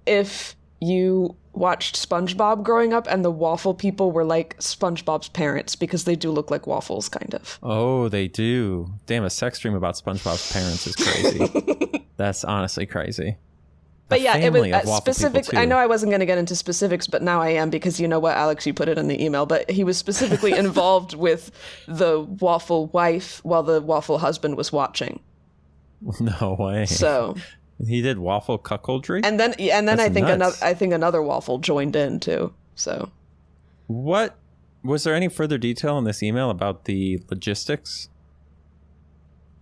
if you watched SpongeBob growing up and the waffle people were like SpongeBob's parents, because they do look like waffles, kind of. Oh, they do. Damn, a sex dream about SpongeBob's parents is crazy. That's honestly crazy. But yeah, it was specific. I know I wasn't going to get into specifics, but now I am, because you know what, Alex, you put it in the email. But he was specifically involved with the waffle wife while the waffle husband was watching. No way. So he did waffle cuckoldry, and then I think another waffle joined in too. So, what was there any further detail in this email about the logistics?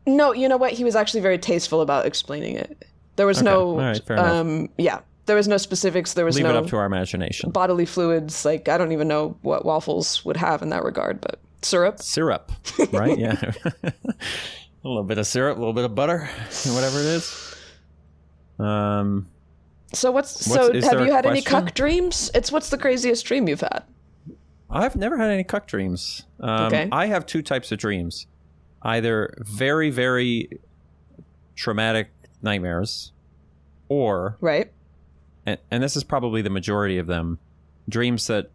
No, you know what? He was actually very tasteful about explaining it. There was no, all right, fair enough. There was no specifics. There was Leave no it up to our imagination. Bodily fluids. Like, I don't even know what waffles would have in that regard, but syrup, right? Yeah, a little bit of syrup, a little bit of butter, whatever it is. So have you had any cuck dreams? What's the craziest dream you've had? I've never had any cuck dreams. Okay. I have two types of dreams. Either very, very traumatic nightmares, or right, and this is probably the majority of them, dreams that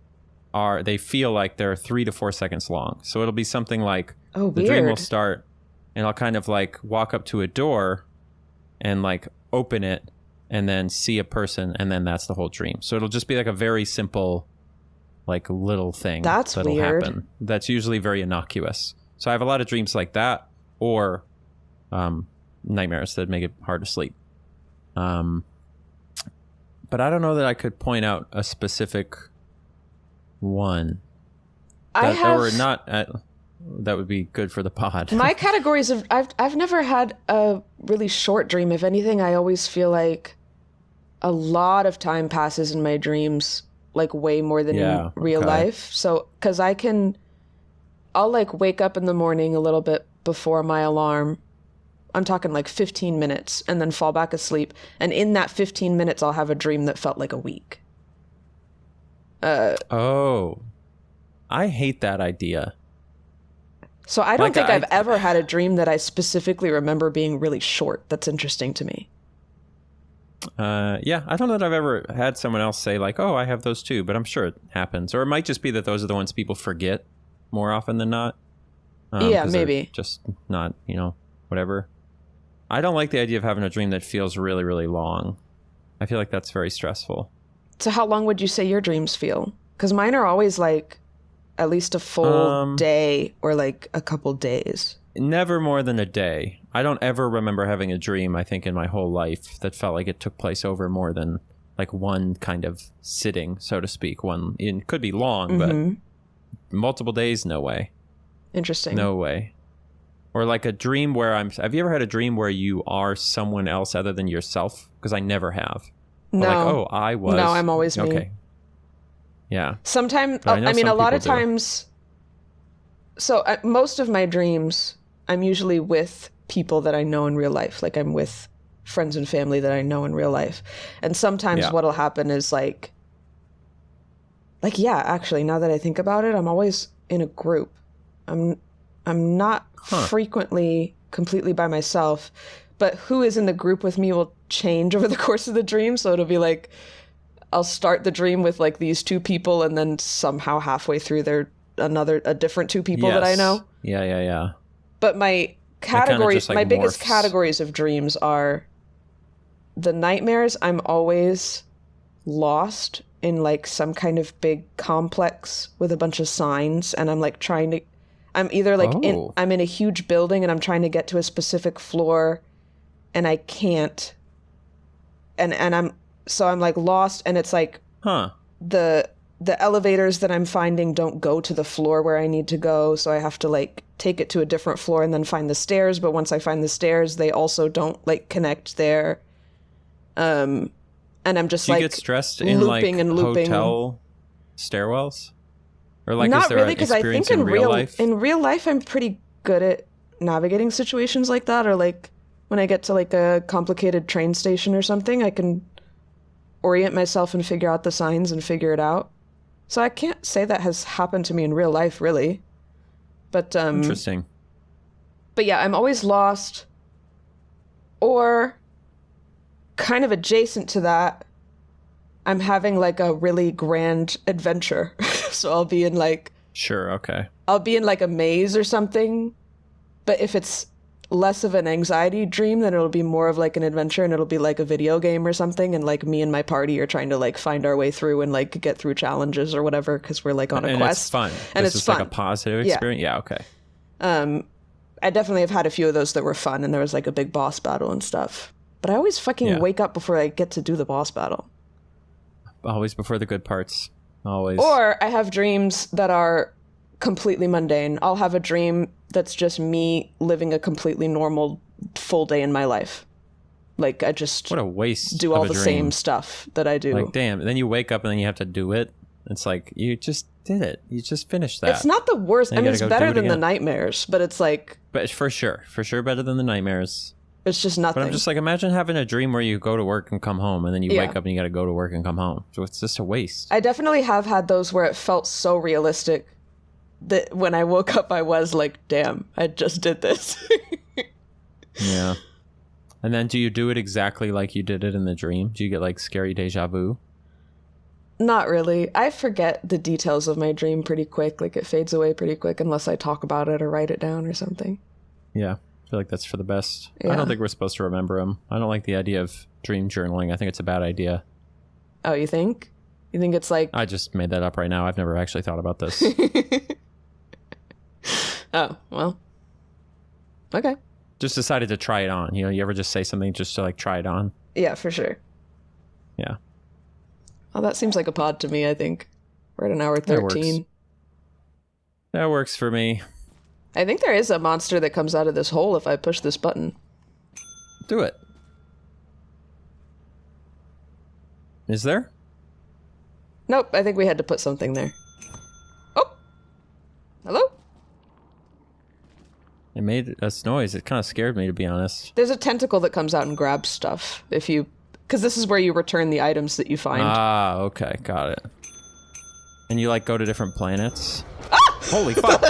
they feel like they're 3 to 4 seconds long. So it'll be something like, the dream will start and I'll kind of like walk up to a door and like open it and then see a person, and then that's the whole dream. So it'll just be like a very simple, like, little thing that'll weird. Happen. That's usually very innocuous. So I have a lot of dreams like that, or nightmares that make it hard to sleep. But I don't know that I could point out a specific one. That would be good for the pod. My categories of I've never had a really short dream. If anything, I always feel like a lot of time passes in my dreams, like way more than in real life. So, because I'll like wake up in the morning a little bit before my alarm. I'm talking like 15 minutes, and then fall back asleep. And in that 15 minutes, I'll have a dream that felt like a week. I hate that idea. So I don't think I've ever had a dream that I specifically remember being really short. That's interesting to me. Yeah, I don't know that I've ever had someone else say like, oh, I have those too, but I'm sure it happens. Or it might just be that those are the ones people forget more often than not. Yeah, maybe. Just not, whatever. I don't like the idea of having a dream that feels really, really long. I feel like that's very stressful. So how long would you say your dreams feel? Because mine are always like at least a full day or like a couple days. Never more than a day. I don't ever remember having a dream, I think, in my whole life that felt like it took place over more than like one kind of sitting, so to speak. It could be long, but multiple days, no way. Interesting. No way. Or like a dream where have you ever had a dream where you are someone else other than yourself? Because I never have. No. Or like, I was. No, I'm always me. Okay. Yeah. Sometimes, I mean, a lot of times. So most of my dreams, I'm usually with people that I know in real life. Like I'm with friends and family that I know in real life. And sometimes what'll happen is like, yeah, actually, now that I think about it, I'm always in a group. I'm not frequently completely by myself, but who is in the group with me will change over the course of the dream. So it'll be like, I'll start the dream with like these two people, and then somehow halfway through they're a different two people that I know. Yeah. But my categories, like my biggest morphs. categories of dreams are the nightmares. I'm always lost in like some kind of big complex with a bunch of signs, and I'm like I'm either like I'm in a huge building and I'm trying to get to a specific floor, and I can't, and I'm like lost, and it's like the the elevators that I'm finding don't go to the floor where I need to go, so I have to like take it to a different floor and then find the stairs, but once I find the stairs, they also don't like connect there. And I'm just Do you like get stressed in looping like and looping. hotel stairwells? Or like Not is there really, an because I experience think in real life? in real life I'm pretty good at navigating situations like that, or like when I get to like a complicated train station or something, I can orient myself and figure out the signs and figure it out. So I can't say that has happened to me in real life, really. But Interesting. But yeah, I'm always lost. Or kind of adjacent to that, I'm having like a really grand adventure. So I'll be in like Sure, okay. I'll be in like a maze or something. But if it's less of an anxiety dream, then it'll be more of like an adventure, and it'll be like a video game or something, and like me and my party are trying to like find our way through and like get through challenges or whatever, because we're like on a quest. It's fun. And this it's is fun. Like a positive experience. Yeah, okay. I definitely have had a few of those that were fun, and there was like a big boss battle and stuff. But I always fucking wake up before I get to do the boss battle. Always before the good parts. Always. Or I have dreams that are completely mundane. I'll have a dream that's just me living a completely normal full day in my life. Like I just what a waste do all of a the dream. same stuff that I do. Like damn, and then you wake up and then you have to do it. It's like you just did it. You just finished that. It's not the worst. I mean, it's better than the again. nightmares, but it's like But for sure better than the nightmares. it's just nothing. But I'm just like, imagine having a dream where you go to work and come home, and then you wake up and you got to go to work and come home. So it's just a waste. I definitely have had those where it felt so realistic that when I woke up, I was like, damn, I just did this. Yeah. And then do you do it exactly like you did it in the dream? Do you get like scary deja vu? Not really. I forget the details of my dream pretty quick. Like it fades away pretty quick unless I talk about it or write it down or something. Yeah. I feel like that's for the best. Yeah. I don't think we're supposed to remember them. I don't like the idea of dream journaling. I think it's a bad idea. Oh, you think? You think it's like... I just made that up right now. I've never actually thought about this. Oh, well. Okay. Just decided to try it on. You know, you ever just say something just to like try it on? Yeah, for sure. Yeah. Oh, that seems like a pod to me, I think. We're at an hour 13. That works for me. I think there is a monster that comes out of this hole if I push this button. Do it. Is there? Nope, I think we had to put something there. Oh! Hello? It made this noise. It kind of scared me, to be honest. There's a tentacle that comes out and grabs stuff if you... Because this is where you return the items that you find. Ah, okay. Got it. And you, like, go to different planets? Ah! Holy fuck!